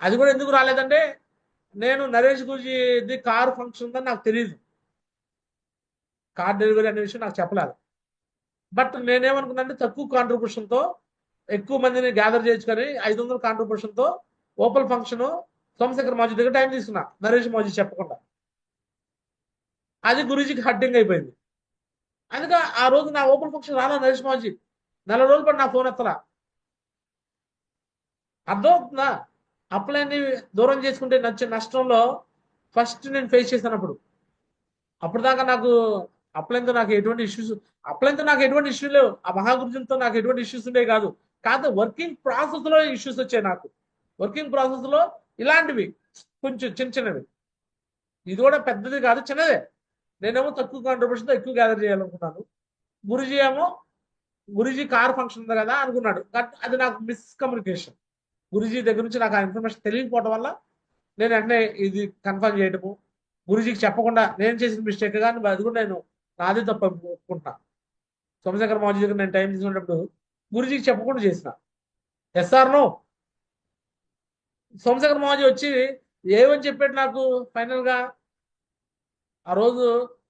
అది కూడా ఎందుకు రాలేదంటే నేను నరేష్ గురించి కారు ఫంక్షన్ ఉందని నాకు తెలియదు, కార్ డెలివరీ అనే విషయం నాకు చెప్పలేదు. బట్ నేనేమనుకున్నానంటే తక్కువ కాంట్రిబ్యూషన్తో ఎక్కువ మందిని గ్యాదర్ చేసుకొని 500 కాంట్రిబ్యూషన్తో ఓపెన్ ఫంక్షన్ సోమశేఖర్ మహాజీ దగ్గర టైం తీసుకున్నా, నరేష్ మహాజీ చెప్పకుండా. అది గురూజీకి హడ్డింగ్ అయిపోయింది. అందుకే ఆ రోజు నా ఓపెన్ ఫంక్షన్ రాలా నరేష్ మహాజీ. 4 రోజులు పడి నా ఫోన్ ఎత్తలా. అర్థమవుతుందా? అప్లైన్ని దూరం చేసుకుంటే నచ్చే నష్టంలో ఫస్ట్ నేను ఫేస్ చేసినప్పుడు. అప్పుడు దాకా నాకు అప్లైన్తో నాకు ఎటువంటి ఇష్యూస్ లేవు. ఆ మహాగురుజులతో నాకు ఎటువంటి ఇష్యూస్ ఉండేవి కాదు. వర్కింగ్ ప్రాసెస్లో ఇష్యూస్ వచ్చాయి నాకు. వర్కింగ్ ప్రాసెస్లో ఇలాంటివి కొంచెం చిన్నవి. ఇది కూడా పెద్దది కాదు, చిన్నదే. నేనేమో తక్కువ కాంట్రిబ్యూషన్తో ఎక్కువ గ్యాదర్ చేయాలనుకున్నాను. గురూజీ కార్ ఫంక్షన్ ఉంది కదా అనుకున్నాడు. అది నాకు మిస్కమ్యూనికేషన్. గురూజీ దగ్గర నుంచి నాకు ఆ ఇన్ఫర్మేషన్ తెలియకపోవడం వల్ల నేను వెంటనే ఇది కన్ఫర్మ్ చేయడము, గురుజీకి చెప్పకుండా నేను చేసిన మిస్టేక్ కానీ అది కూడా నేను నాదే తప్పు ఒప్పుకుంటున్నా. సోమశేఖర్ మాజీ దగ్గర నేను టైం తీసుకున్నప్పుడు గురుజీకి చెప్పకుండా చేసిన. SR no. సోమశేఖర్ మాజీ వచ్చి ఏమని చెప్పాడు నాకు ఫైనల్ గా ఆ రోజు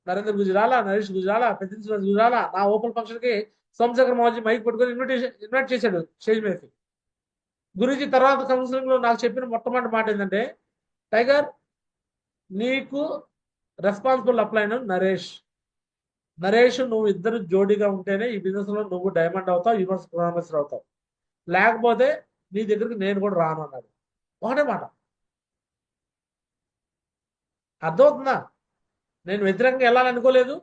నరేంద్ర గుజరాల, నరేష్ గుజరాల, పెద్ద గుజరాల నా ఓపెన్ ఫంక్షన్ కి సోమశేఖర్ మాజీ మైక్ పట్టుకొని ఇన్వైట్ చేశాడు స్టేజ్ మీదకి. గురూజీ తర్వాత కౌన్సిలింగ్ లో నాకు చెప్పిన మొట్టమొదటి మాట ఏంటంటే, టైగర్ నీకు రెస్పాన్సిబుల్ అప్లైన్ నరేష్ నువ్వు ఇద్దరు జోడీగా ఉంటేనే ఈ బిజినెస్ లో నువ్వు డైమండ్ అవుతావు, యూనివర్స్ ప్రొఫెసర్ అవుతావు, లేకపోతే నీ దగ్గరికి నేను కూడా రాను అన్నాడు. ఒకటే మాట. అర్థమవుతుందా? నేను వ్యతిరేకంగా వెళ్ళాలనుకోలేదు.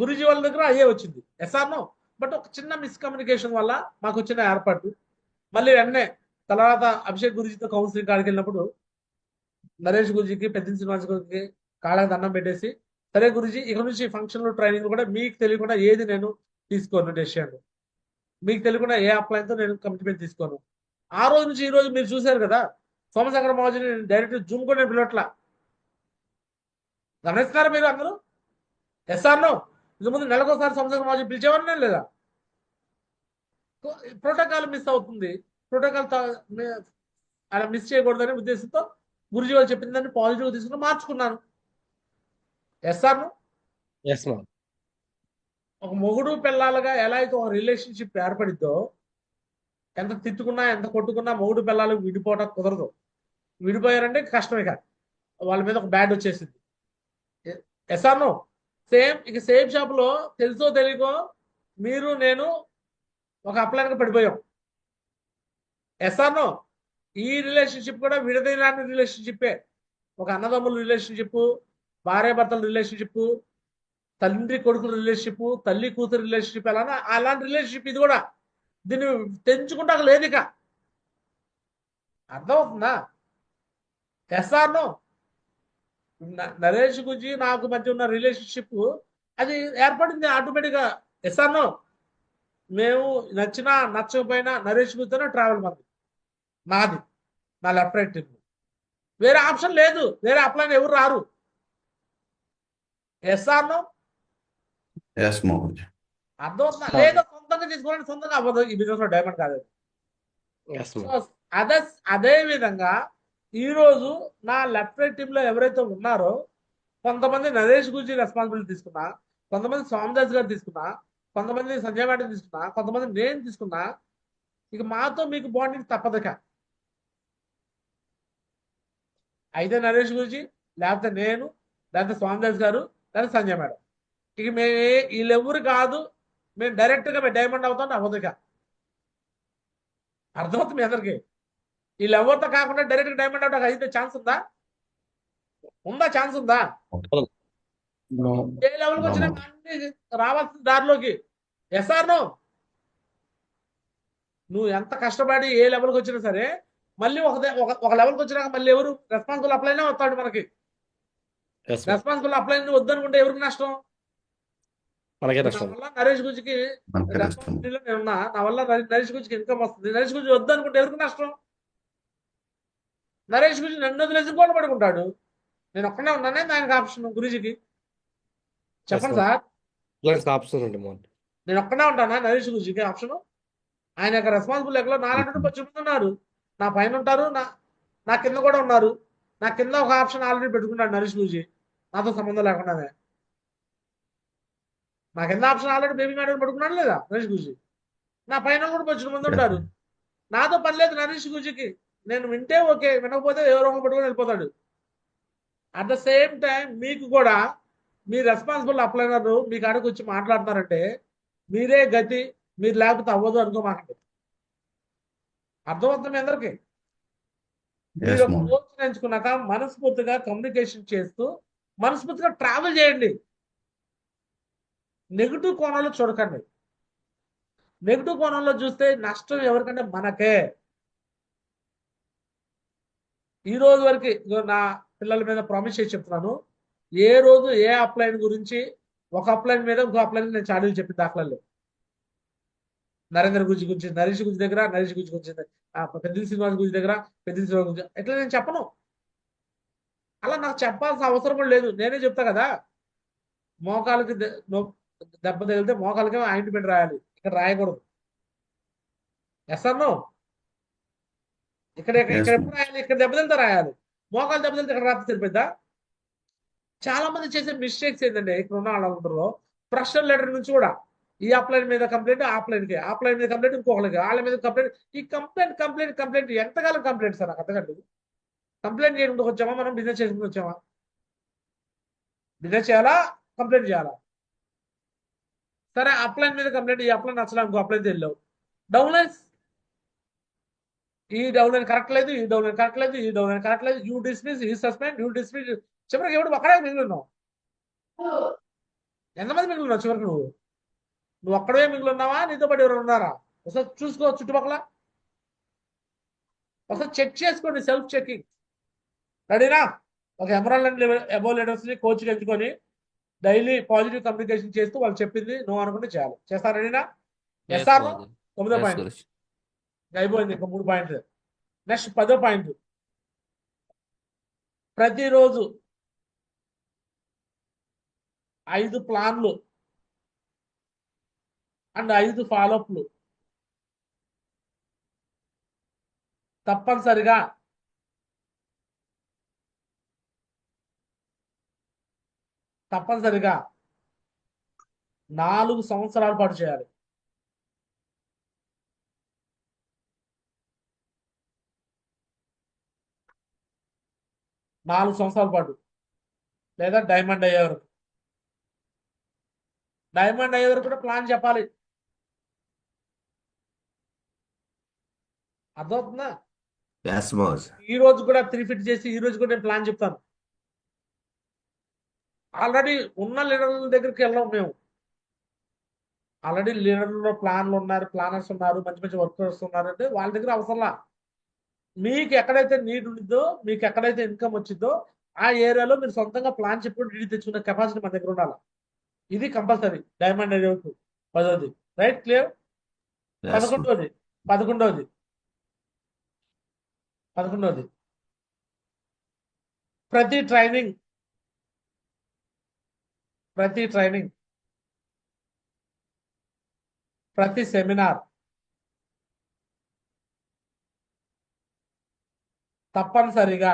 గురూజీ వాళ్ళ దగ్గర అయ్యే వచ్చింది. ఎస్ఆర్నో. బట్ ఒక చిన్న మిస్కమ్యూనికేషన్ వల్ల మాకు వచ్చిన ఏర్పాటు. మళ్ళీ వెంటనే తర్వాత అభిషేక్ గురూజీతో కౌన్సిలింగ్ కాడికి వెళ్ళినప్పుడు నరేష్ గురూజీకి, పెద్ద శ్రీనివాస్ గురూజీకి కాళ్ళకి దండం పెట్టేసి, సరే గురూజీ ఇక నుంచి ఫంక్షన్లు ట్రైనింగ్ కూడా మీకు తెలియకుండా ఏది నేను తీసుకోను డెసిషన్. మీకు తెలియకుండా ఏ అప్లైన్తో నేను కమిట్మెంట్ తీసుకోను. ఆ రోజు నుంచి ఈ రోజు మీరు చూశారు కదా, సోమశేఖర మాజీని డైరెక్ట్ జూమ్ కూడా నేను పిలవట్లా. గమనిస్తున్నారా మీరు అందరూ? ఎస్ఆర్నో. ఇది ముందు నెలకోసారి సోమశేఖర మాజీ పిలిచేవాడినే లేదా? ప్రోటోకాల్ మిస్ అవుతుంది. ప్రోటోకాల్ అలా మిస్ చేయకూడదనే ఉద్దేశంతో గురుజీ వాళ్ళు చెప్పిన దాన్ని పాజిటివ్ తీసుకుని మార్చుకున్నాను. ఎస్ఆర్ను. Yes ma'am. ఒక మొగుడు పిల్లలుగా ఎలా అయితే ఒక రిలేషన్షిప్ ఏర్పడిద్దో, ఎంత తిట్టుకున్నా ఎంత కొట్టుకున్నా మొగుడు పిల్లలకు విడిపోవటం కుదరదు. విడిపోయారంటే కష్టమే కాదు, వాళ్ళ మీద ఒక బ్యాడ్ వచ్చేసింది. ఎస్ఆర్ను. సేమ్ షాప్ లో తెలుసో తెలియకో మీరు నేను ఒక అప్లైన్గా పడిపోయాం. ఎస్ఆర్నో. ఈ రిలేషన్షిప్ కూడా విడదీయరాని రిలేషన్షిప్పే. ఒక అన్నదమ్ముల రిలేషన్షిప్, భార్యాభర్తల రిలేషన్షిప్, తండ్రి కొడుకుల రిలేషన్షిప్, తల్లి కూతురు రిలేషన్షిప్, అలాంటి రిలేషన్షిప్ ఇది కూడా. దీన్ని తెంచుకుంటా లేదు ఇక. అర్థమవుతుందా? ఎస్ఆర్నో. నరేష్ గురించి నాకు మధ్య ఉన్న రిలేషన్షిప్ అది ఏర్పడింది ఆటోమేటిక్గా. ఎస్ఆర్నో. మేము నచ్చినా నచ్చకపోయినా నరేష్ గురితోనే ట్రావెల్ మంది నాది, నా లెఫ్ట్ రైట్ టీమ్. వేరే ఆప్షన్ లేదు, వేరే అప్లైన్ ఎవరు రారు. ఎస్ఆర్నో. Yes, Mohan. అర్థమవుతుందా? లేదా సొంతంగా తీసుకోవాలని సొంతంగా అవ్వదు ఈ బిజినెస్ లో, డైమండ్ కాదు. Yes ma'am. అదే విధంగా ఈరోజు నా లెఫ్ట్ రైట్ టీంలో ఎవరైతే ఉన్నారో, కొంతమంది నరేష్ గురించి రెస్పాన్సిబిలిటీ తీసుకున్నా, కొంతమంది స్వామిదాస్ గారు తీసుకున్నా, కొంతమంది సంజయ్ మేడం తీసుకున్నా, కొంతమంది నేను తీసుకున్నా, ఇక మాతో మీకు బాండింగ్ తప్పదుక. అయితే నరేష్ గురించి, లేకపోతే నేను, లేకపోతే స్వామిదాస్ గారు, లేకపోతే సంజయ్ మేడం. ఇక వీళ్ళెవరు కాదు, మేము డైరెక్ట్గా మేము డైమండ్ అవుతాం అవ్వదుక. అర్థమవుతుంది మీ అందరికి? వీళ్ళెవరితో కాకుండా డైరెక్ట్ డైమండ్ అవుట్ అయితే ఛాన్స్ ఉందా? ఛాన్స్ ఉందా? No. ఏ లెవెల్కి వచ్చినా రావాల్సిన దారిలోకి. ఎస్ఆర్నో. నువ్వు ఎంత కష్టపడి ఏ లెవెల్కి వచ్చినా సరే, మళ్ళీ ఒక లెవెల్కి వచ్చినాక మళ్ళీ ఎవరు రెస్పాన్సిబుల్ అప్లైనే వస్తాడు మనకి. Yes ma'am. రెస్పాన్సిబుల్ అప్లైన్ వద్దనుకుంటే ఎవరికి నష్టం? మనకే నా నష్టం. వల్ల నరేష్ గురించి మనకే నష్టం. రెస్పాన్సిబిలిటీలో నేనున్నా, నా వల్ల నరేష్ గురించి ఇన్కమ్ వస్తుంది. నరేష్ గురించి వద్దనుకుంటే ఎవరికి నష్టం? నరేష్ గురించి నన్ను వదిలేసి గోడ పడుకుంటాడు. నేను ఒక్కనే ఉన్నానే దానికి ఆప్షన్ గురూజీకి. చెప్పండి సార్, ఆప్షన్ ఉంది మోహన్. నేను ఒక్కనే ఉంటానా నరేష్ గురూజీకి ఆప్షన్? ఆయన యొక్క రెస్పాన్సిబుల్ లెక్కలో 410 మంది ఉన్నారు. నా పైన ఉంటారు, నా కింద కూడా ఉన్నారు. నా కింద ఒక ఆప్షన్ ఆల్రెడీ పెట్టుకున్నాడు నరేష్ గురూజీ, నాతో సంబంధం లేకుండానే. నా కింద ఆప్షన్ ఆల్రెడీ బేబీ మేడం పెట్టుకున్నాడు లేదా నరేష్ గురూజీ? నా పైన కూడా 10 మంది ఉంటారు. నాతో పని లేదు నరేష్ గురూజీకి. నేను వింటే ఓకే, వినకపోతే ఎవరో ఒకరు పట్టుకొని వెళ్ళిపోతాడు. అట్ ద సేమ్ టైం మీకు కూడా మీ రెస్పాన్సిబుల్ అప్లైనర్ మీ కాడికి వచ్చి మాట్లాడుతున్నారంటే మీరే గతి, మీరు లేకపోతే అవ్వదు అనుకోమాకండి. అర్థమవుతుంది మీ అందరికి? మీరు ఒక కోచ్ ఎంచుకున్నాక మనస్ఫూర్తిగా కమ్యూనికేషన్ చేస్తూ మనస్ఫూర్తిగా ట్రావెల్ చేయండి. నెగిటివ్ కోణంలో చూడకండి. నెగిటివ్ కోణంలో చూస్తే నష్టం ఎవరికంటే మనకే. ఈ రోజు వరకు నా పిల్లల మీద ప్రామిస్ చేసి చెప్తున్నాను, ఏ రోజు ఏ అప్లైన్ గురించి ఒక అప్లైన్ మీద ఇంకో అప్లైన్ నేను చాడీలు చెప్పిన దాఖలాలు. నరేంద్ర గురించి గురించి నరేష్ గురించి దగ్గర నరేష్ గురించి గురించి పెద్ద శ్రీనివాస్ గురించి దగ్గర పెద్ద శ్రీనివాస్ గురించి ఎట్లా నేను చెప్పను. అలా నాకు చెప్పాల్సిన అవసరం కూడా లేదు. నేనే చెప్తా కదా, మోకాలకి దెబ్బ తగిలితే మోకాలకి ఆయింట్మెంట్ రాయాలి, ఇక్కడ రాయకూడదు. ఎస్ అర్ నో? ఇక్కడ Yes, ఇక్కడ ma'am. ఎప్పుడు రాయాలి? ఇక్కడ దెబ్బ తగిలితే రాయాలి. మోకాలు దెబ్బ తగిలితే ఇక్కడ రాత్రి సరిపోద్దా? చాలా మంది చేసే మిస్టేక్స్ ఏంటంటే ఇక్కడ ఉన్న వాళ్ళందరూ ప్రొఫెషనల్ లెటర్ నుంచి కూడా ఈ అప్లైన్ మీద కంప్లైంట్, ఆప్లైన్ మీద కంప్లైంట్, ఇంకొకరికి వాళ్ళ మీద కంప్లైంట్. ఈ కంప్లైంట్ ఎంతకాలం కంప్లైంట్ సార్? నాకు అర్థం. కంప్లైంట్ చేయకుండా వచ్చామా? మనం బిజినెస్ చేసుకుంటూ వచ్చామా? బిజినెస్ చేయాలా, కంప్లైంట్ చేయాలా? సరే, అప్లైన్ మీద కంప్లైంట్, ఈ అప్లైన్ నచ్చలా, ఇంకో అప్లైన్ తెలియవు. డౌన్లైన్స్, ఈ డౌన్లైన్ కరెక్ట్ లేదు, ఈ డౌన్లైన్ కరెక్ట్ లేదు, ఈ డౌన్లైన్ కరెక్ట్ లేదు, యూ డిస్మిస్, ఈ సస్పెండ్, యూ డిస్మిస్. చివరికి ఎవడు ఒక్కడే మిగిలి ఉన్నావు? ఎంతమంది మిగిలి ఉన్నావు చివరికి? నువ్వు ఒక్కడే మిగిలి ఉన్నావా? నీతో పాటు ఎవరు ఉన్నారా? ఒకసారి చూసుకో చుట్టుపక్కల, ఒకసారి చెక్ చేసుకోండి, సెల్ఫ్ చెకింగ్. రెడీనా? ఒక ఎమరాల్డ్ అండ్ అబోవ్ లీడర్స్ ని కోచ్కి ఎంచుకొని డైలీ పాజిటివ్ కమ్యూనికేషన్ చేస్తూ వాళ్ళు చెప్పింది నువ్వు అనుకుంటే చేయాలి. చేస్తారు. రెడీనా? Yes, yes sir Maharaj. 9వ Yes, పాయింట్ Guruji. అయిపోయింది, ఇంకా 3 పాయింట్లు. నెక్స్ట్ 10వ పాయింట్. ప్రతిరోజు 5 ప్లాన్లు అండ్ 5 ఫాలోఅప్లు తప్పనిసరిగా తప్పనిసరిగా 4 సంవత్సరాల పాటు చేయాలి. 4 సంవత్సరాల పాటు, లేదా డైమండ్ అయ్యే వరకు. డైమండ్ అయ్యే వరకు కూడా ప్లాన్ చెప్పాలి. అర్థమవుతుందా? Yes, Maharaj. ఈ రోజు కూడా 3 ఫిట్ చేసి ఈ రోజు కూడా నేను ప్లాన్ చెప్తాను. ఆల్రెడీ ఉన్న లీడర్ల దగ్గరికి వెళ్ళాం మేము. ఆల్రెడీ లీడర్లో ప్లాన్లు ఉన్నారు, ప్లానర్స్ ఉన్నారు, మంచి మంచి వర్కర్స్ ఉన్నారు అంటే వాళ్ళ దగ్గర అవసరంలా. మీకు ఎక్కడైతే నీడ్ ఉండిద్దో, మీకు ఎక్కడైతే ఇన్కమ్ వచ్చిందో ఆ ఏరియాలో మీరు సొంతంగా ప్లాన్ చెప్పుకొని డీడీ తెచ్చుకునే కెపాసిటీ మన దగ్గర ఉండాలి. ఇది కంపల్సరీ. డైమండ్ అయ్యే వరకు 10వది. రైట్? క్లియర్? Yes, ma'am. 11వది ప్రతి ట్రైనింగ్ ప్రతి సెమినార్ తప్పనిసరిగా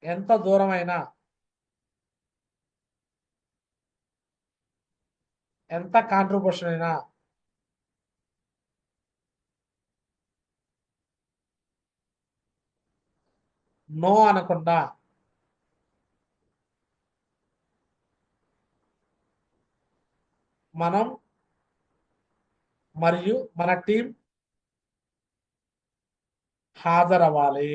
ఎంత దూరమైనా, ఎంత కాంట్రిబ్యూషన్ అయినా నో అనకుండా మనం మరియు మన టీం హాజరవ్వాలి.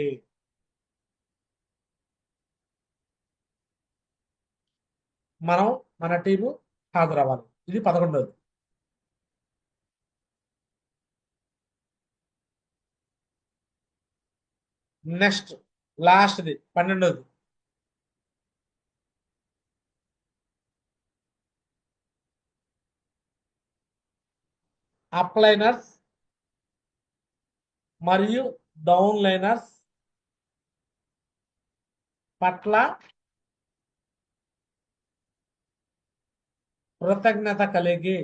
మన టీము హాజరవ్వాలి. ఇది 11వది. నెక్స్ట్ లాస్ట్ది 12వది. అప్లైనర్స్ మరియు డౌన్ లైనర్స్ పట్ల కృతజ్ఞత కలిగి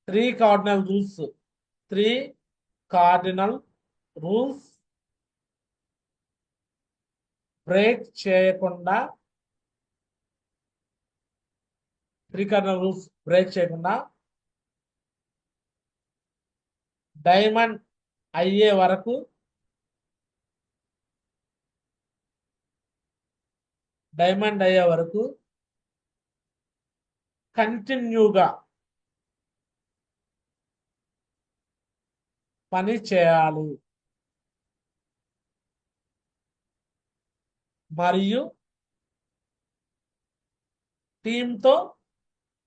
3 కార్డినల్ రూల్స్ బ్రేక్ చేయకుండా డైమండ్ అయ్యే వరకు కంటిన్యూగా పని చేయాలి మరియు టీంతో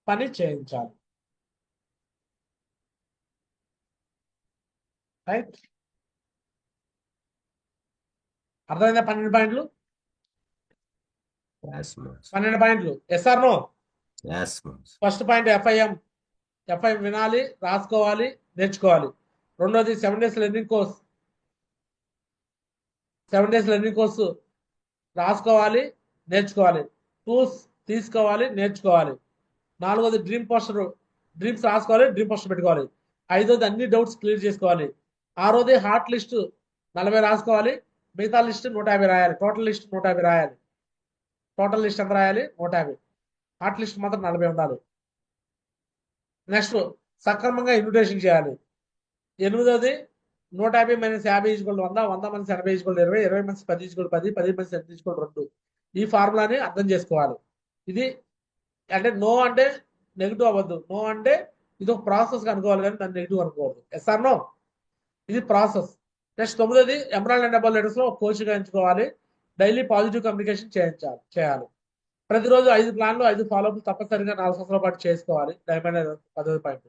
పని చేయించాలి. రైట్? అర్థమైందా? 12 పాయింట్లు, Yes, boss. 12 పాయింట్లు. Yes or no? Yes, boss. First point FIM వినాలి, రాసుకోవాలి, నేర్చుకోవాలి. రెండోది 7 days learning course, 7 days learning course రాసుకోవాలి, నేర్చుకోవాలి. టూల్స్ తీసుకోవాలి, నేర్చుకోవాలి. నాలుగోది డ్రీమ్స్ రాసుకోవాలి, డ్రీమ్ పోస్టర్ పెట్టుకోవాలి. ఐదోది అన్ని డౌట్స్ క్లియర్ చేసుకోవాలి. ఆరోది హార్ట్ లిస్ట్ 40 రాసుకోవాలి, మిగతా లిస్ట్ 150 రాయాలి. టోటల్ లిస్ట్ 150 రాయాలి. టోటల్ లిస్ట్ ఎంత రాయాలి? 150. హార్ట్ లిస్ట్ మాత్రం 40 ఉండాలి. నెక్స్ట్ సక్రమంగా ఇన్విటేషన్ చేయాలి. ఎనిమిదోది 150 - 50 = 100, 100 - 80 = 20, 20 - 10 = 10, 10 - 8 = 2. ఈ ఫార్ములాని అర్థం చేసుకోవాలి. ఇది అంటే నో అంటే నెగిటివ్ అవ్వద్దు. నో అంటే ఇది ఒక ప్రాసెస్ అనుకోవాలి, కానీ దాన్ని నెగిటివ్ అనుకోవద్దు. Yes or no? ఇది ప్రాసెస్. నెక్స్ట్ 9ది ఎమరాల్డ్ అండ్ అబోవ్ లెటర్స్ లో ఒక కోచ్గా ఎంచుకోవాలి. డైలీ పాజిటివ్ కమ్యూనికేషన్ చేయాలి. ప్రతిరోజు 5 ప్లాన్లు, 5 ఫాలోఅప్లు తప్పనిసరిగా 4 సంవత్సరాల పాటు చేసుకోవాలి. డైమండ్ 10వ పాయింట్.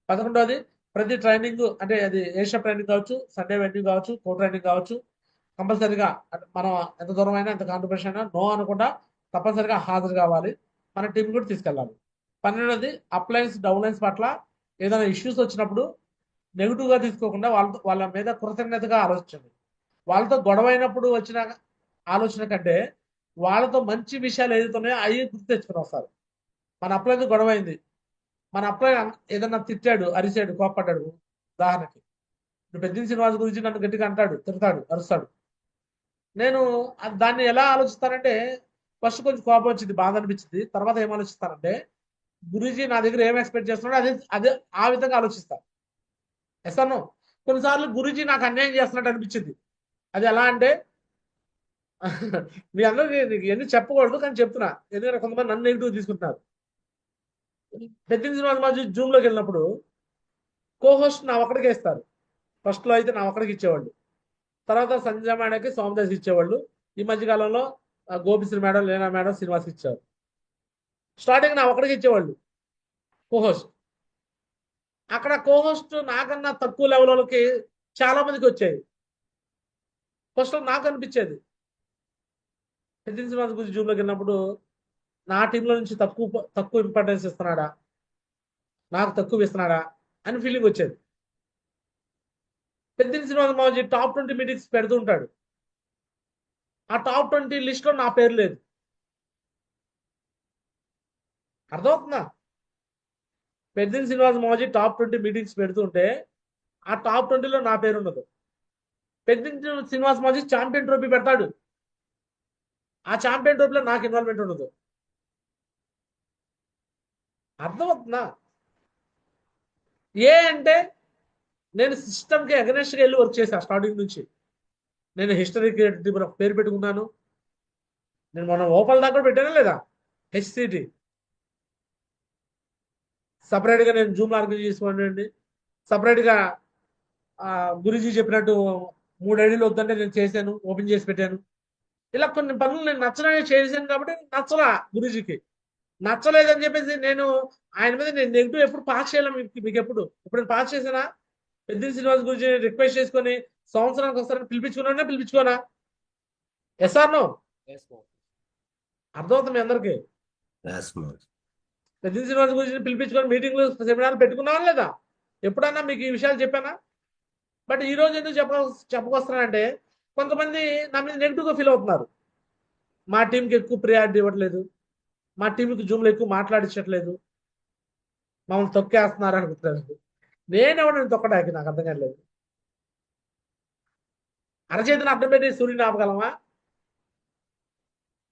11వది ప్రతి ట్రైనింగ్, అంటే అది ఏషియా ట్రైనింగ్ కావచ్చు, సండే వెన్యూ కావచ్చు, కో ట్రైనింగ్ కావచ్చు, కంపల్సరిగా మనం ఎంత దూరం అయినా, ఎంత కాంట్రిబ్యూషన్ అయినా నో అనుకుంటా తప్పనిసరిగా హాజరు కావాలి. మన టీం కూడా తీసుకెళ్ళాలి. 12వది అప్లైన్స్ డౌన్లైన్స్ పట్ల ఏదైనా ఇష్యూస్ వచ్చినప్పుడు నెగిటివ్గా తీసుకోకుండా వాళ్ళ మీద కృతజ్ఞతగా ఆలోచించండి. వాళ్ళతో గొడవ అయినప్పుడు వచ్చిన ఆలోచన కంటే వాళ్ళతో మంచి విషయాలు ఏదైతున్నాయో అవి గుర్తు తెచ్చుకుని వస్తారు. మన అప్లైన్తో గొడవ అయింది, మన అప్లై ఏదన్నా తిట్టాడు, అరిచాడు, కోప్పడ్డాడు. ఉదాహరణకి ఇప్పుడు పెద్దిన శ్రీనివాస్ గురించి నన్ను గట్టిగా అంటాడు, తిడతాడు, అరుస్తాడు. నేను దాన్ని ఎలా ఆలోచిస్తానంటే ఫస్ట్ కొంచెం కోపం వచ్చింది, బాధ అనిపించింది. తర్వాత ఏం ఆలోచిస్తానంటే గురూజీ నా దగ్గర ఏం ఎక్స్పెక్ట్ చేస్తున్నాడో అదే ఆ విధంగా ఆలోచిస్తాను. ఎస్ఆర్నో? కొన్నిసార్లు గురూజీ నాకు అన్యాయం చేస్తున్నట్టు అనిపించింది. అది ఎలా అంటే మీ అందరికీ ఎన్ని చెప్పకూడదు, కానీ చెప్తున్నా, ఎందుకంటే కొంతమంది నన్ను నెగిటివ్ తీసుకుంటున్నారు. పెద్దిన శ్రీనివాస్ జూమ్లోకి వెళ్ళినప్పుడు కోహోస్ట్ నా ఒక్కడికే ఇస్తారు. ఫస్ట్లో అయితే నా ఒక్కడికి ఇచ్చేవాళ్ళు, తర్వాత సంజయ్ మేడకి, సోమదాస్ ఇచ్చేవాళ్ళు. ఈ మధ్యకాలంలో గోపిశ్రీ మేడం, లేనా మేడం, శ్రీనివాస్ ఇచ్చారు. స్టార్టింగ్ నా ఒక్కడికి ఇచ్చేవాళ్ళు కోహోస్ట్. అక్కడ కోహోస్ట్ నాకన్నా తక్కువ లెవెల్కి చాలా మందికి వచ్చాయి. ఫస్ట్ నాకు అనిపించేది పెద్దిన శ్రీనివాస్ గురించి జూమ్లోకి వెళ్ళినప్పుడు నా టీంలో నుంచి తక్కువ ఇంపార్టెన్స్ ఇస్తున్నాడా, నాకు తక్కువ ఇస్తున్నాడా అని ఫీలింగ్ వచ్చేది. పెద్దిన శ్రీనివాస్ మాజీ టాప్ 20 మీటింగ్స్ పెడుతూ ఉంటాడు. ఆ టాప్ 20 లిస్ట్లో నా పేరు లేదు. అర్థమవుతుందా? పెద్దిన శ్రీనివాస్ మాజీ టాప్ 20 మీటింగ్స్ పెడుతుంటే ఆ టాప్ 20లో నా పేరు ఉండదు. పెద్దిన శ్రీనివాస్ మాజీ ఛాంపియన్ ట్రోఫీ పెడతాడు, ఆ ఛాంపియన్ ట్రోఫీలో నాకు ఇన్వాల్వ్మెంట్ ఉండదు. అర్థమవుతుందా? అంటే నేను సిస్టమ్కి అగెనెస్ట్గా వెళ్ళి వర్క్ చేశాను. స్టార్టింగ్ నుంచి నేను హిస్టరీ క్రియేటివ్ పేరు పెట్టుకున్నాను. నేను మొన్న ఓపెన్ దాకా పెట్టానా లేదా? హెచ్సిటి సపరేట్గా నేను జూమ్ ఆర్గనైజ్ చేసుకోండి. సపరేట్గా గురూజీ చెప్పినట్టు 3 ఐడీలు వద్దంటే నేను చేశాను, ఓపెన్ చేసి పెట్టాను. ఇలా కొన్ని పనులు నేను నచ్చడానికి చేశాను. కాబట్టి నచ్చలా గురూజీకి. నచ్చలేదని చెప్పేసి నేను ఆయన మీద నేను నెగిటివ్ ఎప్పుడు పాస్ చేయాలి. మీకు ఎప్పుడు పాస్ చేశానా? పెద్దిన శ్రీనివాస్ గురించి రిక్వెస్ట్ చేసుకొని సంవత్సరానికి ఒకసారి పిలిపించుకోనా? SR no? అర్థమవుతుంది మీ అందరికీ? Yes, boss. పెద్దిన శ్రీనివాస్ గురించి పిలిపించుకొని మీటింగ్లు, సెమినార్లు పెట్టుకున్నావా లేదా? ఎప్పుడన్నా మీకు ఈ విషయాలు చెప్పానా? బట్ ఈ రోజు ఎందుకు చెప్పకొస్తున్నానంటే కొంతమంది నా మీద నెగిటివ్గా ఫీల్ అవుతున్నారు. మా టీంకి ఎక్కువ ప్రియారిటీ ఇవ్వట్లేదు, మా టీంకి జూమ్లో ఎక్కువ మాట్లాడించట్లేదు, మమ్మల్ని తొక్కేస్తున్నారు అనుకుంటున్నారు. నేనెవడని తొక్కడానికి నాకు అర్థం కాలేదు. అరచేతిని అర్థం పెట్టి సూర్యుని ఆపగలమా?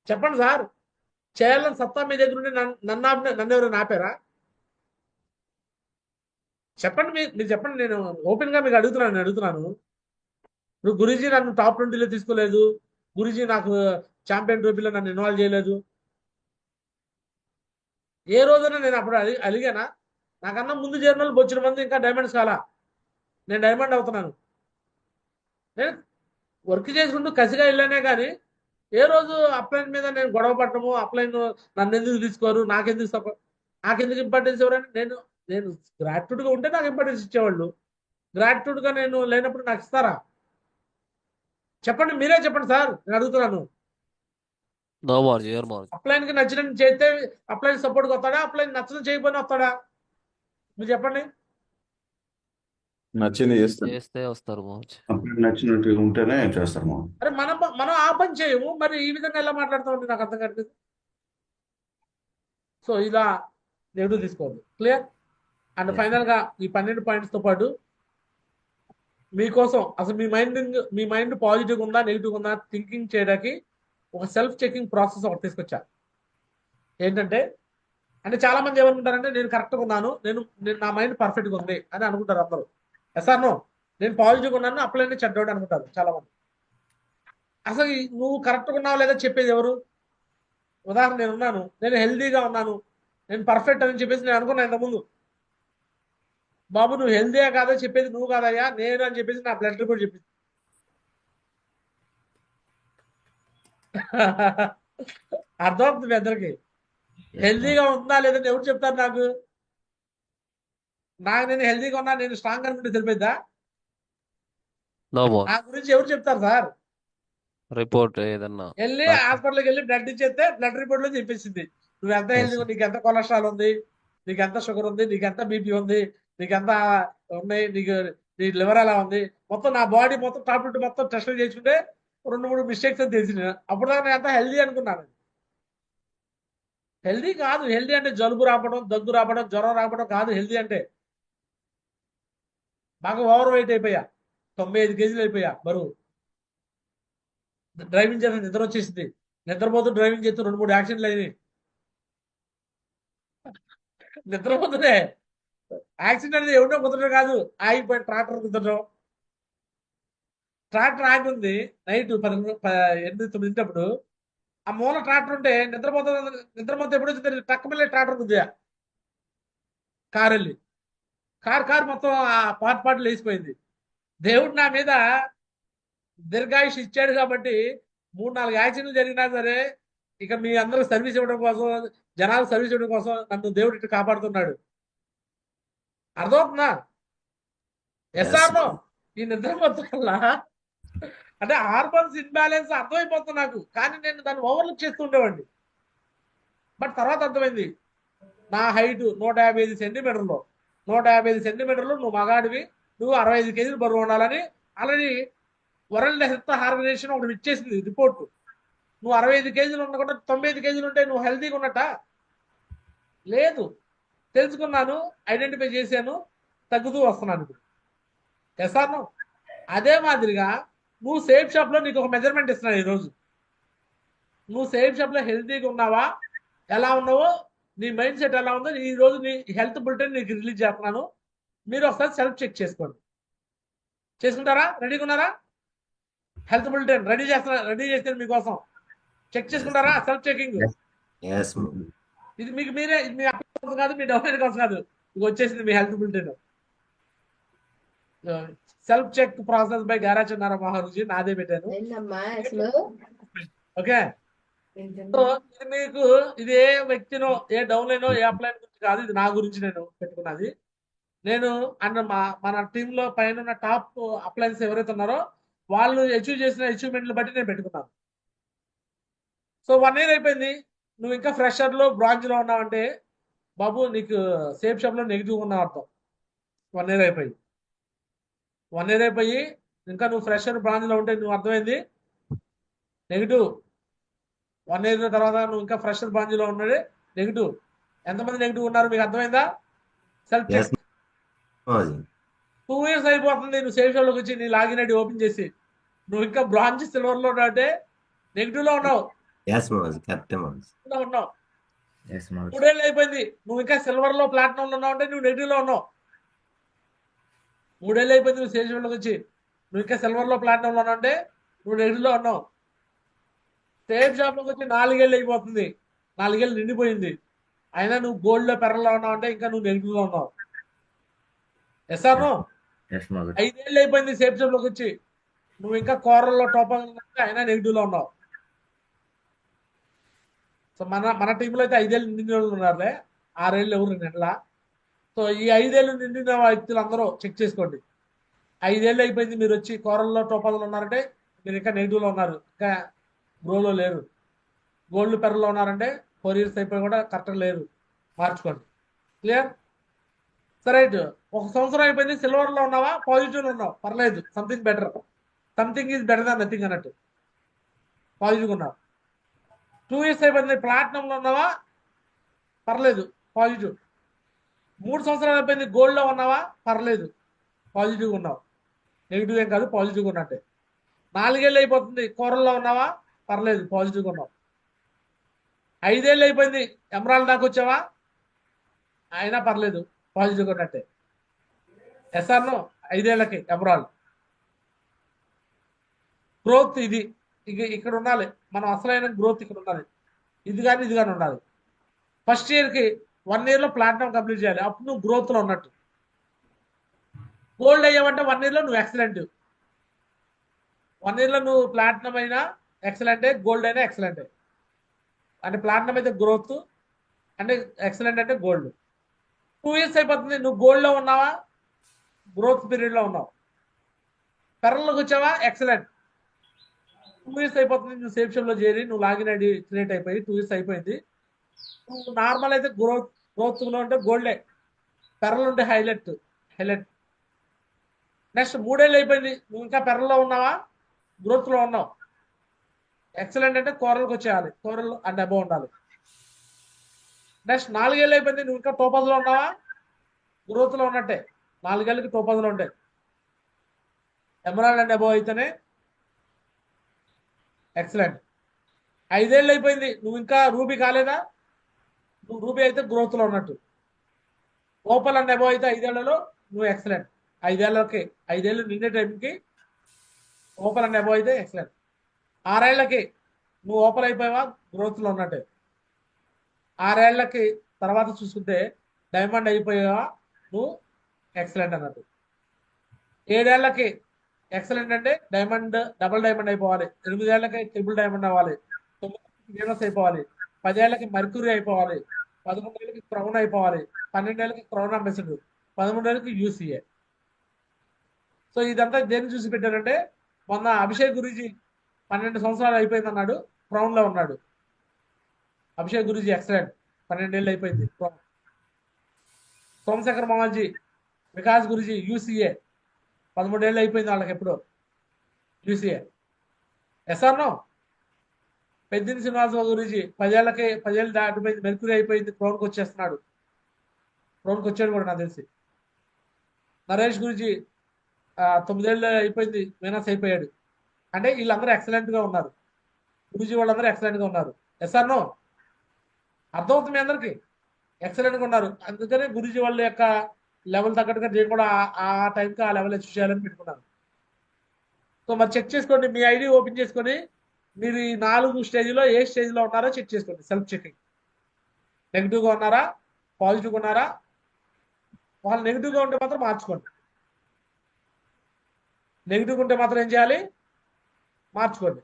చెప్పండి సార్. చేయాలని సత్తా మీ దగ్గర ఉండి నన్ను ఎవరైనా ఆపారా? చెప్పండి. మీరు చెప్పండి. నేను ఓపెన్గా మీకు అడుగుతున్నాను. ఇప్పుడు గురూజీ నన్ను టాప్ 20లో తీసుకోలేదు, గురూజీ నాకు ఛాంపియన్ ట్రోఫీలో నన్ను ఇన్వాల్వ్ చేయలేదు. ఏ రోజున నేను అప్పుడు అలిగానా? నాకన్నా ముందు చేరిన వాళ్ళు బొచ్చిన మంది ఇంకా డైమండ్స్ కాలా. నేను డైమండ్ అవుతున్నాను. నేను వర్క్ చేసుకుంటూ కసిగా వెళ్ళానే కానీ ఏ రోజు అప్లైన్ మీద నేను గొడవ పడటము, అప్లైన్ నన్ను ఎందుకు తీసుకోరు, నాకెందుకు ఇంపార్టెన్స్ ఎవరని నేను గ్రాట్యూడ్గా ఉంటే నాకు ఇంపార్టెన్స్ ఇచ్చేవాళ్ళు. గ్రాట్యూడ్గా నేను లేనప్పుడు నాకు ఇస్తారా? చెప్పండి, మీరే చెప్పండి సార్, నేను అడుగుతున్నాను. నో మార్జ్, యువర్ మార్జ్. అప్లైన్ కి నచ్చినట్టు చేస్తే అప్లైన్ సపోర్ట్కి వస్తాడా, అప్లైన్ నచ్చడం చేయకపోయినా వస్తాడా? మీరు చెప్పండి. నచ్చింది చేస్తారు. చేస్తే వస్తారు మార్జ్. అప్పుడు నచ్చినట్టు ఉంటేనే చేస్తారు మామ. అరే మనం ఆ పని చేయము, మరి ఈ విధంగా ఎలా మాట్లాడతామండి? నాకు అర్థం కావట్లేదు. సో ఇలా నెగిటివ్ తీసుకోవద్దు. క్లియర్? And Yes. ఫైనల్ గా ఈ 12 పాయింట్స్ తో పాటు మీకోసం అసలు మీ మైండ్ పాజిటివ్ ఉందా నెగిటివ్ ఉందా థింకింగ్ చేయడానికి ఒక సెల్ఫ్ చెకింగ్ ప్రాసెస్ ఒకటి తీసుకొచ్చా. ఏంటంటే, అంటే చాలా మంది ఏమనుకుంటారంటే నేను కరెక్ట్గా ఉన్నాను, నేను నా మైండ్ పర్ఫెక్ట్గా ఉంది అని అనుకుంటారు అందరూ. సార్ నో, నేను పాజిటివ్గా ఉన్నాను, అప్లైన్ చెడ్డోడు అనుకుంటారు చాలా మంది. అసలు నువ్వు కరెక్ట్గా ఉన్నావు లేదా చెప్పేది ఎవరు? ఉదాహరణ, నేను హెల్దీగా ఉన్నాను, నేను పర్ఫెక్ట్ అని చెప్పేసి నేను అనుకున్నాను ఇంతకుముందు. బాబు నువ్వు హెల్దీగా కాదో చెప్పేది నువ్వు కాదయ్యా, నేను అని చెప్పేసి నా బ్లడ్ రిపోర్ట్ చెప్పింది. అర్థమవుతుంది మీ అందరికి? Yes, హెల్దీగా ఉందా లేదని ఎవరు చెప్తారు నాకు? నేను హెల్దీగా ఉన్నా, నేను స్ట్రాంగ్ అనుకుంటే తెలిపోద్దా? నో మార్జ్. నా గురించి ఎవరు చెప్తారు సార్? రిపోర్ట్ ఏదన్నా వెళ్ళి డాక్టర్. హాస్పిటల్కి వెళ్ళి బ్లడ్ ఇచ్చేస్తే బ్లడ్ రిపోర్ట్ లో చెప్పేసింది నువ్వు ఎంత Yes. హెల్దీగా, నీకు ఎంత కొలెస్ట్రాల్ ఉంది, నీకు ఎంత షుగర్ ఉంది, నీకు ఎంత బీపీ ఉంది, నీకు ఎంత ఉన్నాయి, నీ లివర్ ఎలా ఉంది, మొత్తం నా బాడీ మొత్తం టాప్ టు మొత్తం టెస్టులు చేసుకుంటే 2-3 మిస్టేక్స్ అని తెలిసింది. అప్పుడు దాకా నేను ఎంత హెల్దీ అనుకున్నాను. హెల్దీ కాదు. హెల్దీ అంటే జలుబు రావడం, దగ్గు రావడం, జ్వరం రావడం కాదు హెల్దీ అంటే. బాగా ఓవర్ వెయిట్ అయిపోయా, 95 కేజీలు అయిపోయా బరువు. డ్రైవింగ్ చేస్తే నిద్ర వచ్చేసింది, నిద్రపోతూ డ్రైవింగ్ చేస్తూ 2-3 యాక్సిడెంట్లు అయినాయి. నిద్రపోతుందే యాక్సిడెంట్ అనేది ఎవడో కుదరడం కాదు, ఆగిపోయి ట్రాక్టర్ కుదరడం. ట్రాక్టర్ ఆగి ఉంది నైట్ 8-9 ఆ మూల ట్రాక్టర్ ఉంటే నిద్రపోతే ఎప్పుడు వచ్చింది, టక్క మళ్ళీ ట్రాక్టర్ కుద్దా కారు వెళ్ళి కారు మొత్తం ఆ పాటలు వేసిపోయింది. దేవుడు నా మీద దీర్ఘాయుష్ ఇచ్చాడు కాబట్టి 3-4 యాక్సిడెంట్లు జరిగినా సరే ఇక మీ అందరూ సర్వీస్ ఇవ్వడం కోసం, జనాలు సర్వీస్ ఇవ్వడం కోసం నన్ను దేవుడు ఇటు కాపాడుతున్నాడు. అర్థమవుతుందా? Yes or no? ఈ నిద్రపోతున్న వల్ల అంటే హార్మోన్స్ ఇన్బ్యాలెన్స్ అర్థమైపోతుంది నాకు, కానీ నేను దాన్ని ఓవర్లుక్ చేస్తూ ఉండేవాడిని. బట్ తర్వాత అర్థమైంది, నా హైట్ 155 సెంటీమీటర్లు, 155 సెంటీమీటర్లు నువ్వు మగాడివి, నువ్వు 65 కేజీలు బరువు ఉండాలని ఆల్రెడీ వరల్డ్ హెల్త్ ఆర్గనైజేషన్ ఒకటి ఇచ్చేసింది రిపోర్టు. నువ్వు 65 కేజీలు ఉండకుండా 95 కేజీలు ఉంటే నువ్వు హెల్తీగా ఉన్నట్ట? లేదు. తెలుసుకున్నాను, ఐడెంటిఫై చేశాను, తగ్గుతూ వస్తున్నాను ఇప్పుడు. Yes or no? అదే మాదిరిగా నువ్వు సేఫ్ షాప్ లో నీకు ఒక మెజర్మెంట్ ఇస్తున్నాను ఈరోజు. నువ్వు సేఫ్ షాప్ లో హెల్తీగా ఉన్నావా, ఎలా ఉన్నావో, నీ మైండ్ సెట్ ఎలా ఉందో ఈ రోజు నీ హెల్త్ బులెటిన్ నీకు రిలీజ్ చేస్తున్నాను. మీరు ఒకసారి సెల్ఫ్ చెక్ చేసుకోండి. చేసుకుంటారా? రెడీగా ఉన్నారా? హెల్త్ బులెటిన్ రెడీ చేస్తాను మీకోసం. చెక్ చేసుకుంటారా? Self checking. Yes, ma'am. ఇది మీకు మీరే, ఇది మీ అప్లై కోసం కాదు, మీ డెవలప్మెంట్ కోసం కాదు, ఇది వచ్చేసింది మీ health bulletin. Self check process by గారాచన్నారా మహారుజీ, నాదే పెట్టాను. ఏంటమ్మా అసలు ఓకే. సో ఇది మీకు, ఇది ఏ వ్యక్తినో, ఏ డౌన్లైనో, ఏ అప్లైన్ గురించి కాదు, ఇది నా గురించి నేను పెట్టుకున్నది. నేను అండ్ మన టీంలో పైన ఉన్న టాప్ అప్లైన్స్ ఎవరైతే ఉన్నారో వాళ్ళు అచీవ్ చేసిన అచీవ్మెంట్లు బట్టి నేను పెట్టుకున్నాను. సో 1 year అయిపోయింది, నువ్వు ఇంకా ఫ్రెషర్లో బ్రాంచ్లో ఉన్నావంటే బాబు నీకు సేఫ్ షాప్లో నెగిటివ్ ఉన్నావు అర్థం. 1 year అయిపోయి 1 year అయిపోయి ఇంకా నువ్వు ఫ్రెషర్ బ్రాంచ్లో ఉంటే నువ్వు అర్థమైంది నెగిటివ్. 1 year తర్వాత నువ్వు ఇంకా ఫ్రెషర్ బ్రాంచ్లో ఉన్నది నెగిటివ్. ఎంతమంది నెగిటివ్ ఉన్నారు మీకు అర్థమైందా? Self Yes, check. ma'am. 2 years అయిపోతుంది నువ్వు సేఫ్ షాప్లోకి వచ్చి నీ లాగిన్ ఐడి ఓపెన్ చేసి, నువ్వు ఇంకా బ్రాంచ్ సిల్వర్లో అంటే నెగిటివ్లో ఉన్నావు. Yes, ma'am. Captain, ma'am. ఉన్నావు. Yes, ma'am. 3 years అయిపోయింది, నువ్వు ఇంకా సిల్వర్లో ప్లాటినంలో ఉన్నావు అంటే నువ్వు నెగిటివ్లో ఉన్నావు. 3 years అయిపోయింది నువ్వు సేఫ్ షాప్లోకి వచ్చి, నువ్వు ఇంకా సిల్వర్లో ప్లాటినంలో ఉన్నావు అంటే నువ్వు నెగిటివ్లో ఉన్నావు. సేఫ్ షాప్లోకి వచ్చి 4 years అయిపోతుంది, 4 years నిండిపోయింది, అయినా నువ్వు గోల్డ్లో పెరల్లో ఉన్నావు అంటే ఇంకా నువ్వు నెగిటివ్లో ఉన్నావు. Yes or no? Yes, ma'am. 5 years అయిపోయింది సేఫ్ షాప్లోకి వచ్చి, నువ్వు ఇంకా కోరల్లో టాప్ అంటే అయినా నెగిటివ్లో ఉన్నావు. సో మన టీంలో అయితే 5 years నిండిన వాళ్ళు ఉన్నారులే, 6 years ఎవరు నిండలా. సో ఈ 5 years నిండిన వ్యక్తులు అందరూ చెక్ చేసుకోండి. 5 years అయిపోయింది మీరు వచ్చి కోరల్లో టోపాలు ఉన్నారంటే మీరు ఇంకా నెగిటివ్లో ఉన్నారు, ఇంకా గ్రోలో లేరు. గోల్డ్ పెరల్లో ఉన్నారంటే 4 ఇయర్స్ అయిపోయి కూడా కరెక్ట్గా లేరు, మార్చుకోండి. క్లియర్? సరే, 1 సంవత్సరం అయిపోయింది, సిల్వర్లో ఉన్నావా, పాజిటివ్లో ఉన్నావు, పర్లేదు, something better, something is better than nothing అన్నట్టు పాజిటివ్గా ఉన్నావు. 2 ఇయర్స్ అయిపోయింది, ప్లాటినంలో ఉన్నావా, పర్లేదు, పాజిటివ్. 3 సంవత్సరాలు అయిపోయింది, గోల్డ్లో ఉన్నావా, పర్లేదు, పాజిటివ్గా ఉన్నావు, నెగిటివ్ ఏం కాదు, పాజిటివ్గా ఉన్నట్టే. 4 ఏళ్ళు అయిపోతుంది, కూరల్లో ఉన్నావా, పర్లేదు, పాజిటివ్గా ఉన్నావు. 5 ఏళ్ళు అయిపోయింది, ఎమరాల్డ్ దాకా వచ్చావా, అయినా పర్లేదు, పాజిటివ్గా ఉన్నట్టే. ఎస్ఆర్నో 5 ఏళ్ళకి ఎమరాల్డ్ గ్రోత్ ఇది ఇక్కడ ఉండాలి. మనం అసలైన గ్రోత్ ఇక్కడ ఉండాలి, ఇది కానీ ఉండాలి. ఫస్ట్ ఇయర్కి 1 ఇయర్లో ప్లాటినం కంప్లీట్ చేయాలి, అప్పుడు నువ్వు గ్రోత్లో ఉన్నట్టు. గోల్డ్ అయ్యావంటే 1 ఇయర్లో నువ్వు ఎక్సలెంట్. 1 ఇయర్లో నువ్వు ప్లాటినం అయినా ఎక్సలెంటే, గోల్డ్ అయినా ఎక్సలెంటే. అంటే ప్లాటినం అయితే గ్రోత్, అంటే ఎక్సలెంట్ అంటే గోల్డ్. 2 ఇయర్స్ అయిపోతుంది, నువ్వు గోల్డ్లో ఉన్నావా, గ్రోత్ పీరియడ్లో ఉన్నావు. పెరల్లోకి వచ్చావా, ఎక్సలెంట్. 2 ఇయర్స్ అయిపోతుంది, నువ్వు సేఫ్ షాప్లో చేరి నువ్వు లాగిన్ ఐడి క్రియేట్ అయిపోయి 2 ఇయర్స్ అయిపోయింది. నువ్వు నార్మల్ అయితే గ్రోత్లో ఉంటే గోల్డే, పెరల్ ఉంటే హైలైట్. నెక్స్ట్ 3 ఏళ్ళు అయిపోయింది, నువ్వు ఇంకా పెరల్లో ఉన్నావా, గ్రోత్లో ఉన్నావు, ఎక్సలెంట్ అంటే కూరలకు వచ్చేయాలి, కూరలు అండ్ అబౌవ్ ఉండాలి. నెక్స్ట్ 4 ఏళ్ళు అయిపోయింది, నువ్వు ఇంకా టోపజ్లో ఉన్నావా, గ్రోత్లో ఉన్నట్టే, 4 ఏళ్ళకి టోపజ్లో ఉంటాయి. ఎమరాల్డ్ అండ్ అబౌవ్ అయితేనే ఎక్సలెంట్. 5 ఏళ్ళు అయిపోయింది, నువ్వు ఇంకా రూబీ కాలేదా, నువ్వు రూబీ అయితే గ్రోత్లో ఉన్నట్టు. ఓపల్ అండ్ అబౌవ్ అయితే 5 ఏళ్లలో నువ్వు ఎక్సలెంట్. 5 ఏళ్ళు నిండే టైంకి ఓపల్ అండ్ అబౌవ్ అయితే ఎక్సలెంట్. 6 ఏళ్ళకి నువ్వు ఓపల్ అయిపోయావా, గ్రోత్లో ఉన్నట్టే. 6 ఏళ్ళకి తర్వాత చూసుకుంటే డైమండ్ అయిపోయావా, నువ్వు ఎక్సలెంట్ అన్నట్టు. 7 ఏళ్ళకి ఎక్సలెంట్ అంటే డైమండ్, డబుల్ డైమండ్ అయిపోవాలి. 8 ఏళ్ళకి ట్రిపుల్ డైమండ్ అవ్వాలి. 9 ఏళ్ళకి వీనస్ అయిపోవాలి. 10 ఏళ్ళకి మర్క్యూరీ అయిపోవాలి. 11 ఏళ్ళకి క్రౌన్ అయిపోవాలి. 12 ఏళ్ళకి క్రౌన్ అంబాసిడర్. 13 ఏళ్ళకి యూసీఏ. సో ఇదంతా దేన్ని చూసి పెట్టారంటే, మొన్న అభిషేక్ గురూజీ 12 సంవత్సరాలు అయిపోయింది అన్నాడు, క్రౌన్లో ఉన్నాడు. అభిషేక్ గురూజీ ఎక్సలెంట్, 12 ఏళ్ళు అయిపోయింది, క్రౌన్. సోమశేఖర్ మహాజీ, వికాస్ గురూజీ యూసీఏ, 13 ఏళ్ళు అయిపోయింది వాళ్ళకి ఎప్పుడో, యూసీఏ. ఎస్ఆర్నో పెద్దిని శ్రీనివాసరావు గురూజీ 10 ఏళ్ళు దాటిపోయింది, మెర్క్యూరీ అయిపోయింది, క్రౌన్కి వచ్చేస్తున్నాడు. క్రౌన్కి వచ్చాడు కూడా నాకు తెలిసి. నరేష్ గురూజీ 9 ఏళ్ళు అయిపోయింది, వీనస్ అయిపోయాడు. అంటే వీళ్ళందరూ ఎక్సలెంట్గా ఉన్నారు, గురూజీ వాళ్ళందరూ ఎక్సలెంట్గా ఉన్నారు. ఎస్ఆర్నో అర్థమవుతుంది మీ అందరికీ, ఎక్సలెంట్గా ఉన్నారు. అందుకనే గురూజీ వాళ్ళ యొక్క లెవెల్ తగ్గట్టుగా నేను కూడా ఆ టైంకి ఆ లెవెల్ అచీవ్ చేయాలని పెట్టుకున్నాను. సో మరి చెక్ చేసుకోండి, మీ ఐడి ఓపెన్ చేసుకొని మీరు ఈ 4 స్టేజ్లో ఏ స్టేజ్లో ఉన్నారో చెక్ చేసుకోండి. Self checking. నెగిటివ్గా ఉన్నారా, పాజిటివ్గా ఉన్నారా? వాళ్ళు నెగిటివ్గా ఉంటే మాత్రం మార్చుకోండి. నెగిటివ్గా ఉంటే మాత్రం ఏం చేయాలి, మార్చుకోండి.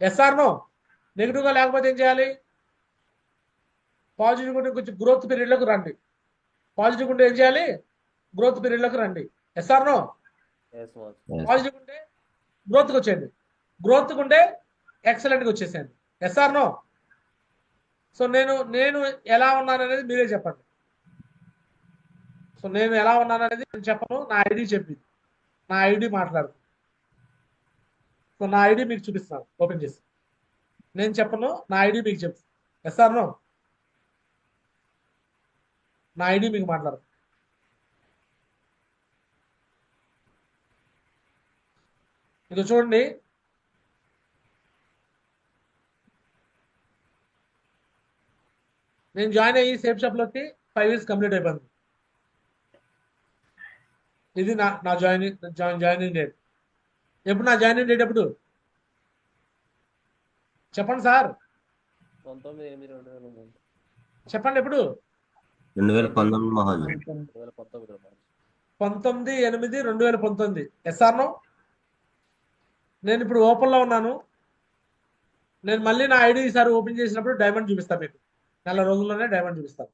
ఎస్ఆర్నో నెగిటివ్గా లేకపోతే ఏం చేయాలి, పాజిటివ్గా ఉంటే కొంచెం గ్రోత్ పీరియడ్లోకి రండి. పాజిటివ్ ఉంటే ఏం చేయాలి, గ్రోత్ పీరియడ్లోకి రండి. ఎస్ఆర్నో పాజిటివ్ ఉంటే గ్రోత్కి వచ్చేయండి, గ్రోత్కి ఉంటే ఎక్సలెంట్గా వచ్చేసేయండి. ఎస్ఆర్నో. సో నేను ఎలా ఉన్నాను అనేది మీరే చెప్పండి. సో నేను ఎలా ఉన్నాను అనేది నేను చెప్పను, నా ఐడి చెప్పింది, నా ఐడి మాట్లాడు. సో నా ఐడి మీకు చూపిస్తాను ఓపెన్ చేసి. నేను చెప్పను, నా ఐడి మీకు చెప్తాను. ఎస్ఆర్నో. నా ఐడి మీకు మాట్లాడు. ఇది చూడండి, నేను జాయిన్ అయ్యి సేఫ్ షాప్లోకి 5 ఇయర్స్ కంప్లీట్ అయిపోయింది. ఇది నా జాయినింగ్ డేట్. ఎప్పుడు నా జాయినింగ్ డేట్ ఎప్పుడు చెప్పండి సార్, 19/8/2019. చెప్పండి ఎప్పుడు. 2019 మహాజీ. 19/8/2019. ఎస్ఆర్నో. నేను ఇప్పుడు ఓపెన్లో ఉన్నాను. నేను మళ్ళీ నా ఐడి ఈసారి ఓపెన్ చేసినప్పుడు డైమండ్ చూపిస్తాను మీకు, నెల రోజుల్లోనే డైమండ్ చూపిస్తాను.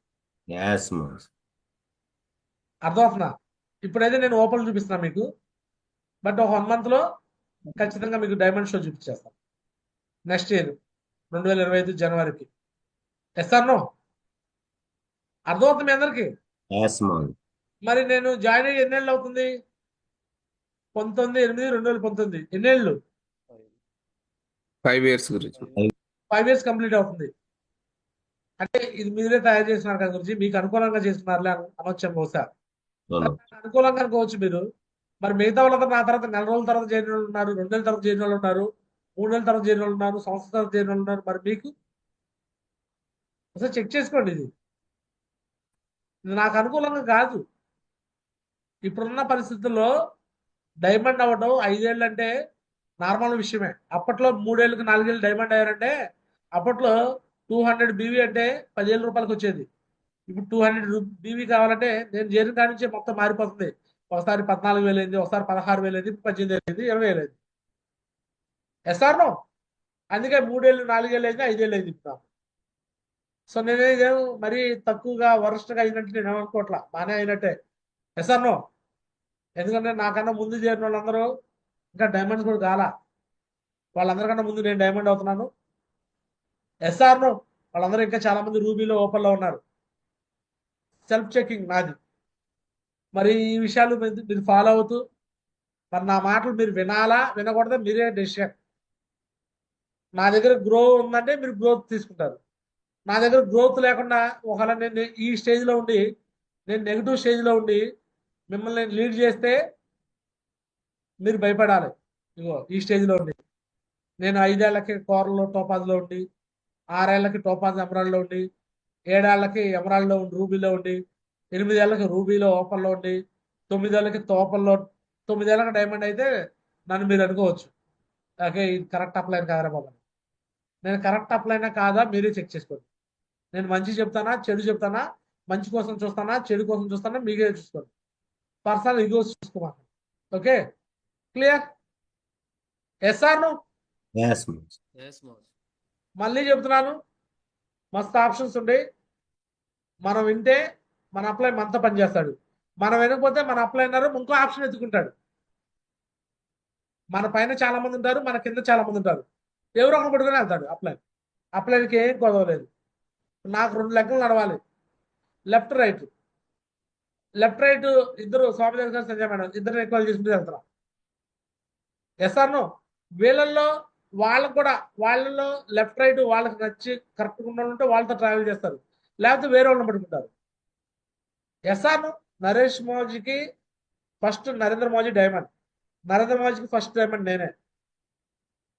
Yes, Maz. అర్థమవుతుందా? ఇప్పుడైతే నేను ఓపెన్ చూపిస్తున్నాను మీకు, బట్ ఒక 1 monthలో ఖచ్చితంగా మీకు డైమండ్ షో చూపించేస్తాను నెక్స్ట్ ఇయర్ 2025 జనవరికి. Yes or no? అర్థమవుతుంది మీ అందరికి? ఎస్ మోహన్. మరి నేను జాయిన్ అయ్యి ఎన్నేళ్ళు అవుతుంది? 19/8/2019. ఎన్నేళ్ళు? 5 years గురించి 5 years కంప్లీట్ అవుతుంది. అంటే ఇది మీరే తయారు చేసినారు కదా గురించి, మీకు అనుకూలంగా చేస్తున్నారులే అనొచ్చాం బహుశా. అవును. అనుకూలంగా అనుకోవచ్చు మీరు. మరి మిగతా వాళ్ళందరూ నా తర్వాత నెల రోజుల తర్వాత చేరిన వాళ్ళు ఉన్నారు, 2 నెలల తర్వాత చేరిన వాళ్ళు ఉన్నారు, 3 నెలల తర్వాత చేరిన వాళ్ళు ఉన్నారు, సంవత్సరం తర్వాత చేరిన వాళ్ళు ఉన్నారు. మరి మీకు ఒకసారి చెక్ చేసుకోండి. ఇది నాకు అనుకూలంగా కాదు. ఇప్పుడున్న పరిస్థితుల్లో డైమండ్ అవ్వడం 5 ఏళ్ళు అంటే నార్మల్ విషయమే. అప్పట్లో 3 ఏళ్ళకి 4 ఏళ్ళు డైమండ్ అయ్యారంటే అప్పట్లో 200 BV అంటే 10,000 రూపాయలకి వచ్చేది. ఇప్పుడు 200 BV కావాలంటే నేను చేరిన కాడి నుంచే మొత్తం మారిపోతుంది. ఒకసారి 14,000 అయింది, ఒకసారి 16,000 అయింది, 18,000 అయింది, 20,000 అయింది. Yes or no? అందుకే 3 ఏళ్ళు 4 ఏళ్ళు అయింది, 5 ఏళ్ళు అయింది ఇప్పుడు. సో నేనేదేం మరీ తక్కువగా వరస్ట్గా అయినట్టు నేను ఏమనుకోవట్లా, బాగానే అయినట్టే. Yes or no? ఎందుకంటే నాకన్నా ముందు చేరిన వాళ్ళందరూ ఇంకా డైమండ్స్ కూడా కాలా. వాళ్ళందరికన్నా ముందు నేను డైమండ్ అవుతున్నాను. Yes or no? వాళ్ళందరూ ఇంకా చాలా మంది రూబీలో ఓపెన్లో ఉన్నారు. సెల్ఫ్ చెకింగ్ నాది. మరి ఈ విషయాలు మీరు ఫాలో అవుతూ మరి నా మాటలు మీరు వినాలా వినకూడదా మీరే డెసిషన్. నా దగ్గర గ్రో ఉందంటే మీరు గ్రోత్ తీసుకుంటారు. నా దగ్గర గ్రోత్ లేకుండా ఒకవేళ నేను ఈ స్టేజ్లో ఉండి నేను నెగిటివ్ స్టేజ్లో ఉండి మిమ్మల్ని లీడ్ చేస్తే మీరు భయపడాలి. ఇగో ఈ స్టేజ్లో ఉండి నేను 5 ఏళ్లకి కోరలో టోపాజ్లో ఉండి, 6 ఏళ్లకి టోపాజ్ ఎమరాల్డ్లో ఉండి, 7 ఏళ్లకి ఎమరాల్డ్లో ఉండి రూబీలో ఉండి, 8 ఏళ్లకి రూబీలో ఓపెన్లో ఉండి, 9 ఏళ్లకి తోపల్లో, 9 ఏళ్లకి డైమండ్ అయితే నన్ను మీరు అనుకోవచ్చు, ఓకే ఇది కరెక్ట్ అప్లైన్ కాదా బాబు. నేను కరెక్ట్ అప్లైనా కాదా మీరే చెక్ చేసుకోండి. నేను మంచి చెప్తానా చెడు చెప్తానా, మంచి కోసం చూస్తానా చెడు కోసం చూస్తానా మీరే చూసుకోండి. పర్సనల్ ఈగోస్ చూసుకోమా. Okay clear? Yes or no? Yes Mohan. మళ్ళీ చెప్తున్నాను, మస్తు ఆప్షన్స్ ఉండే. మనం వింటే మన అప్లై మనతో పనిచేస్తాడు. మనం వినకపోతే మన అప్లైనర్ ఇంకో ఆప్షన్ ఎత్తుకుంటాడు. మన పైన చాలా మంది ఉంటారు, మన కింద చాలా మంది ఉంటారు. ఎవరో ఒకరు పట్టుకొని వెళ్తాడు అప్లైన్. అప్లైన్కి ఏం కొదవలేదు. నాకు 2 లెక్కలు నడవాలి, లెఫ్ట్ రైట్. లెఫ్ట్ రైట్ ఇద్దరు స్వామి దగ్గర గారు సంజయ్ మేడం ఇద్దరు ఎక్కువ చేసుకుంటూ వెళ్తారా. Yes or no? వీళ్ళల్లో వాళ్ళకు కూడా వాళ్ళలో లెఫ్ట్ రైట్ వాళ్ళకి నచ్చి కరెక్ట్గా ఉన్న ఉంటే వాళ్ళతో ట్రావెల్ చేస్తారు, లేకపోతే వేరే వాళ్ళని పట్టుకుంటారు. Yes or no? నరేష్ మోజీకి ఫస్ట్ నరేంద్ర మోజీ డైమండ్, నరేంద్ర మోజీకి ఫస్ట్ డైమండ్ నేనే.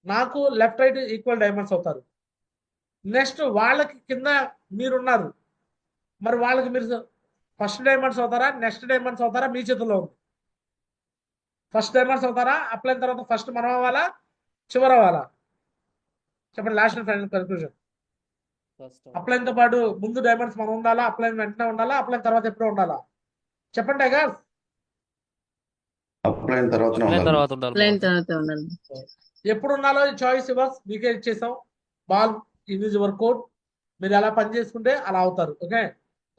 నాకు లెఫ్ట్ రైట్ ఈక్వల్ డైమండ్స్ అవుతారు. నెక్స్ట్ వాళ్ళకి కింద మీరున్నారు, మరి వాళ్ళకి మీరు ఫస్ట్ డైమండ్స్ అవుతారా నెక్స్ట్ డైమండ్స్ అవుతారా మీ చేతుల్లో ఉంది. ఫస్ట్ డైమండ్స్ అవుతారా అప్లైన్ తర్వాత ఫస్ట్ మనం అవ్వాలా చివరి అవ్వాలా చెప్పండి. Last and final conclusion. అప్లైన్తో పాటు ముందు డైమండ్స్ మనం ఉండాలా, అప్లైన్ వెంటనే ఉండాలా, అప్లైన్ తర్వాత ఎప్పుడో ఉండాలా చెప్పండి టైగర్. అప్లైన్ తర్వాతనే అప్లైన్ ఉండాలి. తర్వాత ఉండాలి ప్లేన్ మోహన్. తర్వాత ఉండాలి. ఎప్పుడు ఉండాలో చాయిస్ ఇవ్వర్స్ మీకే ఇచ్చేసాం. Ball in is your code. మీరు ఎలా పని చేసుకుంటే అలా అవుతారు. ఓకే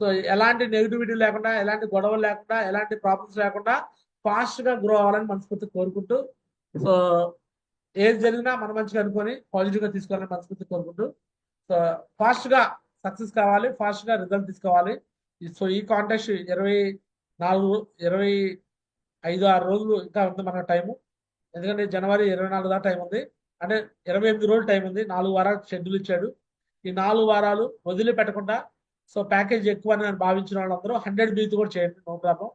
సో ఎలాంటి నెగిటివిటీ లేకుండా, ఎలాంటి గొడవలు లేకుండా, ఎలాంటి ప్రాబ్లమ్స్ లేకుండా ఫాస్ట్గా గ్రో అవ్వాలని మనస్ఫూర్తి కోరుకుంటూ, సో ఏది జరిగినా మన మంచిగా అనుకొని పాజిటివ్గా తీసుకోవాలని మనస్ఫూర్తి కోరుకుంటూ, సో ఫాస్ట్గా సక్సెస్ కావాలి, ఫాస్ట్గా రిజల్ట్ తీసుకోవాలి. సో ఈ కాంటెస్ట్ 25-26 రోజులు ఇంకా ఉంది మన టైము. ఎందుకంటే జనవరి 24 దాకా టైం ఉంది, అంటే 28 రోజులు టైం ఉంది. 4 వారాలు షెడ్యూల్ ఇచ్చాడు. ఈ 4 వారాలు వదిలిపెట్టకుండా, సో ప్యాకేజ్ ఎక్కువ అని నేను భావించిన వాళ్ళందరూ 100 BT కూడా చేయండి, నో ప్రాబ్లం.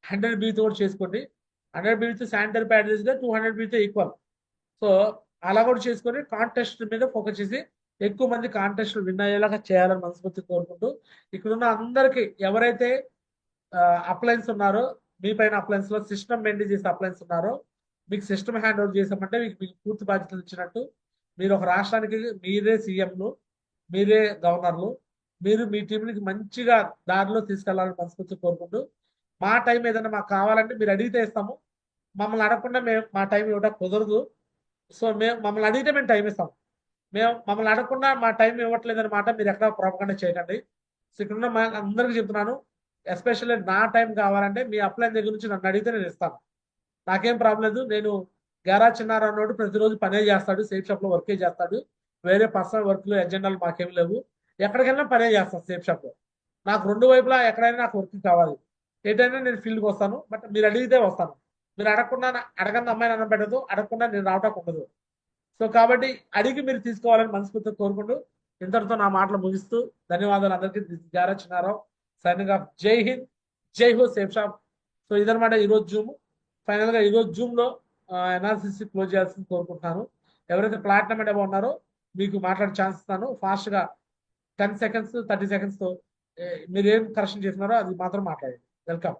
100 BT కూడా చేసుకోండి. 100 BT శానిటరీ ప్యాకేజ్గా 200 BT ఈక్వల్. సో అలా కూడా చేసుకొని కాంటెస్ట్ మీద ఫోకస్ చేసి ఎక్కువ మంది కాంటెస్ట్ విన్ అయ్యేలాగా చేయాలని మనస్ఫూర్తి కోరుకుంటూ, ఇక్కడున్న అందరికీ ఎవరైతే అప్లయన్స్ ఉన్నారో, మీ పైన అప్లయన్స్ లో సిస్టమ్ మెయింటైన్ చేసే అప్లయన్స్ ఉన్నారో, మీకు సిస్టమ్ హ్యాండ్ ఓవర్ చేసామంటే మీకు పూర్తి బాధ్యతలు ఇచ్చినట్టు. మీరు ఒక రాష్ట్రానికి మీరే సీఎంలు, మీరే గవర్నర్లు, మీరు మీ టీంకి మంచిగా దారిలో తీసుకెళ్లాలని మనస్ఫూర్తి కోరుకుంటూ, మా టైం ఏదైనా మాకు కావాలంటే మీరు అడిగితే ఇస్తాము. మమ్మల్ని అడగకుండా మేము మా టైం ఇవ్వడం కుదరదు. సో మమ్మల్ని అడిగితే మేము టైం ఇస్తాం. మమ్మల్ని అడగకుండా మా టైం ఇవ్వట్లేదు అనమాట మీరు ఎక్కడ ప్రాపగండా చేయకండి. సో ఇక్కడ మా అందరికీ చెప్తున్నాను, ఎస్పెషల్లీ నా టైం కావాలంటే మీ అప్లైన్ దగ్గర నుంచి నన్ను అడిగితే నేను ఇస్తాను. నాకేం ప్రాబ్లం లేదు. నేను గారా చిన్నారు అన్నోడు ప్రతిరోజు పనే చేస్తాడు, సేఫ్ షాప్ లో వర్కే చేస్తాడు. వేరే పర్సనల్ వర్క్లు ఎజెండాలు మాకేం లేవు. ఎక్కడికైనా పనే చేస్తాను సేఫ్ షాప్ లో. నాకు రెండు వైపులా ఎక్కడైనా నాకు వర్క్ కావాలి. ఏదైనా నేను ఫీల్డ్కి వస్తాను. బట్ మీరు అడిగితే వస్తాను. మీరు అడగకుండా అడగని అమ్మాయిని అన్నం పెట్టదు, అడగకుండా నేను రావటం ఉండదు. సో కాబట్టి అడిగి మీరు తీసుకోవాలని మనస్ఫూర్తిగా కోరుకుంటూ ఇంతటితో నా మాటలు ముగిస్తూ ధన్యవాదాలు అందరికీ. గారా చిన్నారావు సైనింగ్ ఆఫ్. జై హింద్, జై హో సేఫ్ షాప్. సో ఇదనమాట ఈరోజు జూమ్. ఫైనల్ గా ఈరోజు జూమ్ లో ఎనాలిసిస్ క్లోజ్ చేయాల్సింది కోరుకుంటున్నాను. ఎవరైతే ప్లాటినం అనే ఉన్నారో మీకు మాట్లాడే ఛాన్స్ ఇస్తాను. ఫాస్ట్ గా 10 seconds 30 seconds తో మీరు ఏం కరెక్షన్ చేస్తున్నారో అది మాత్రం మాట్లాడండి. వెల్కమ్.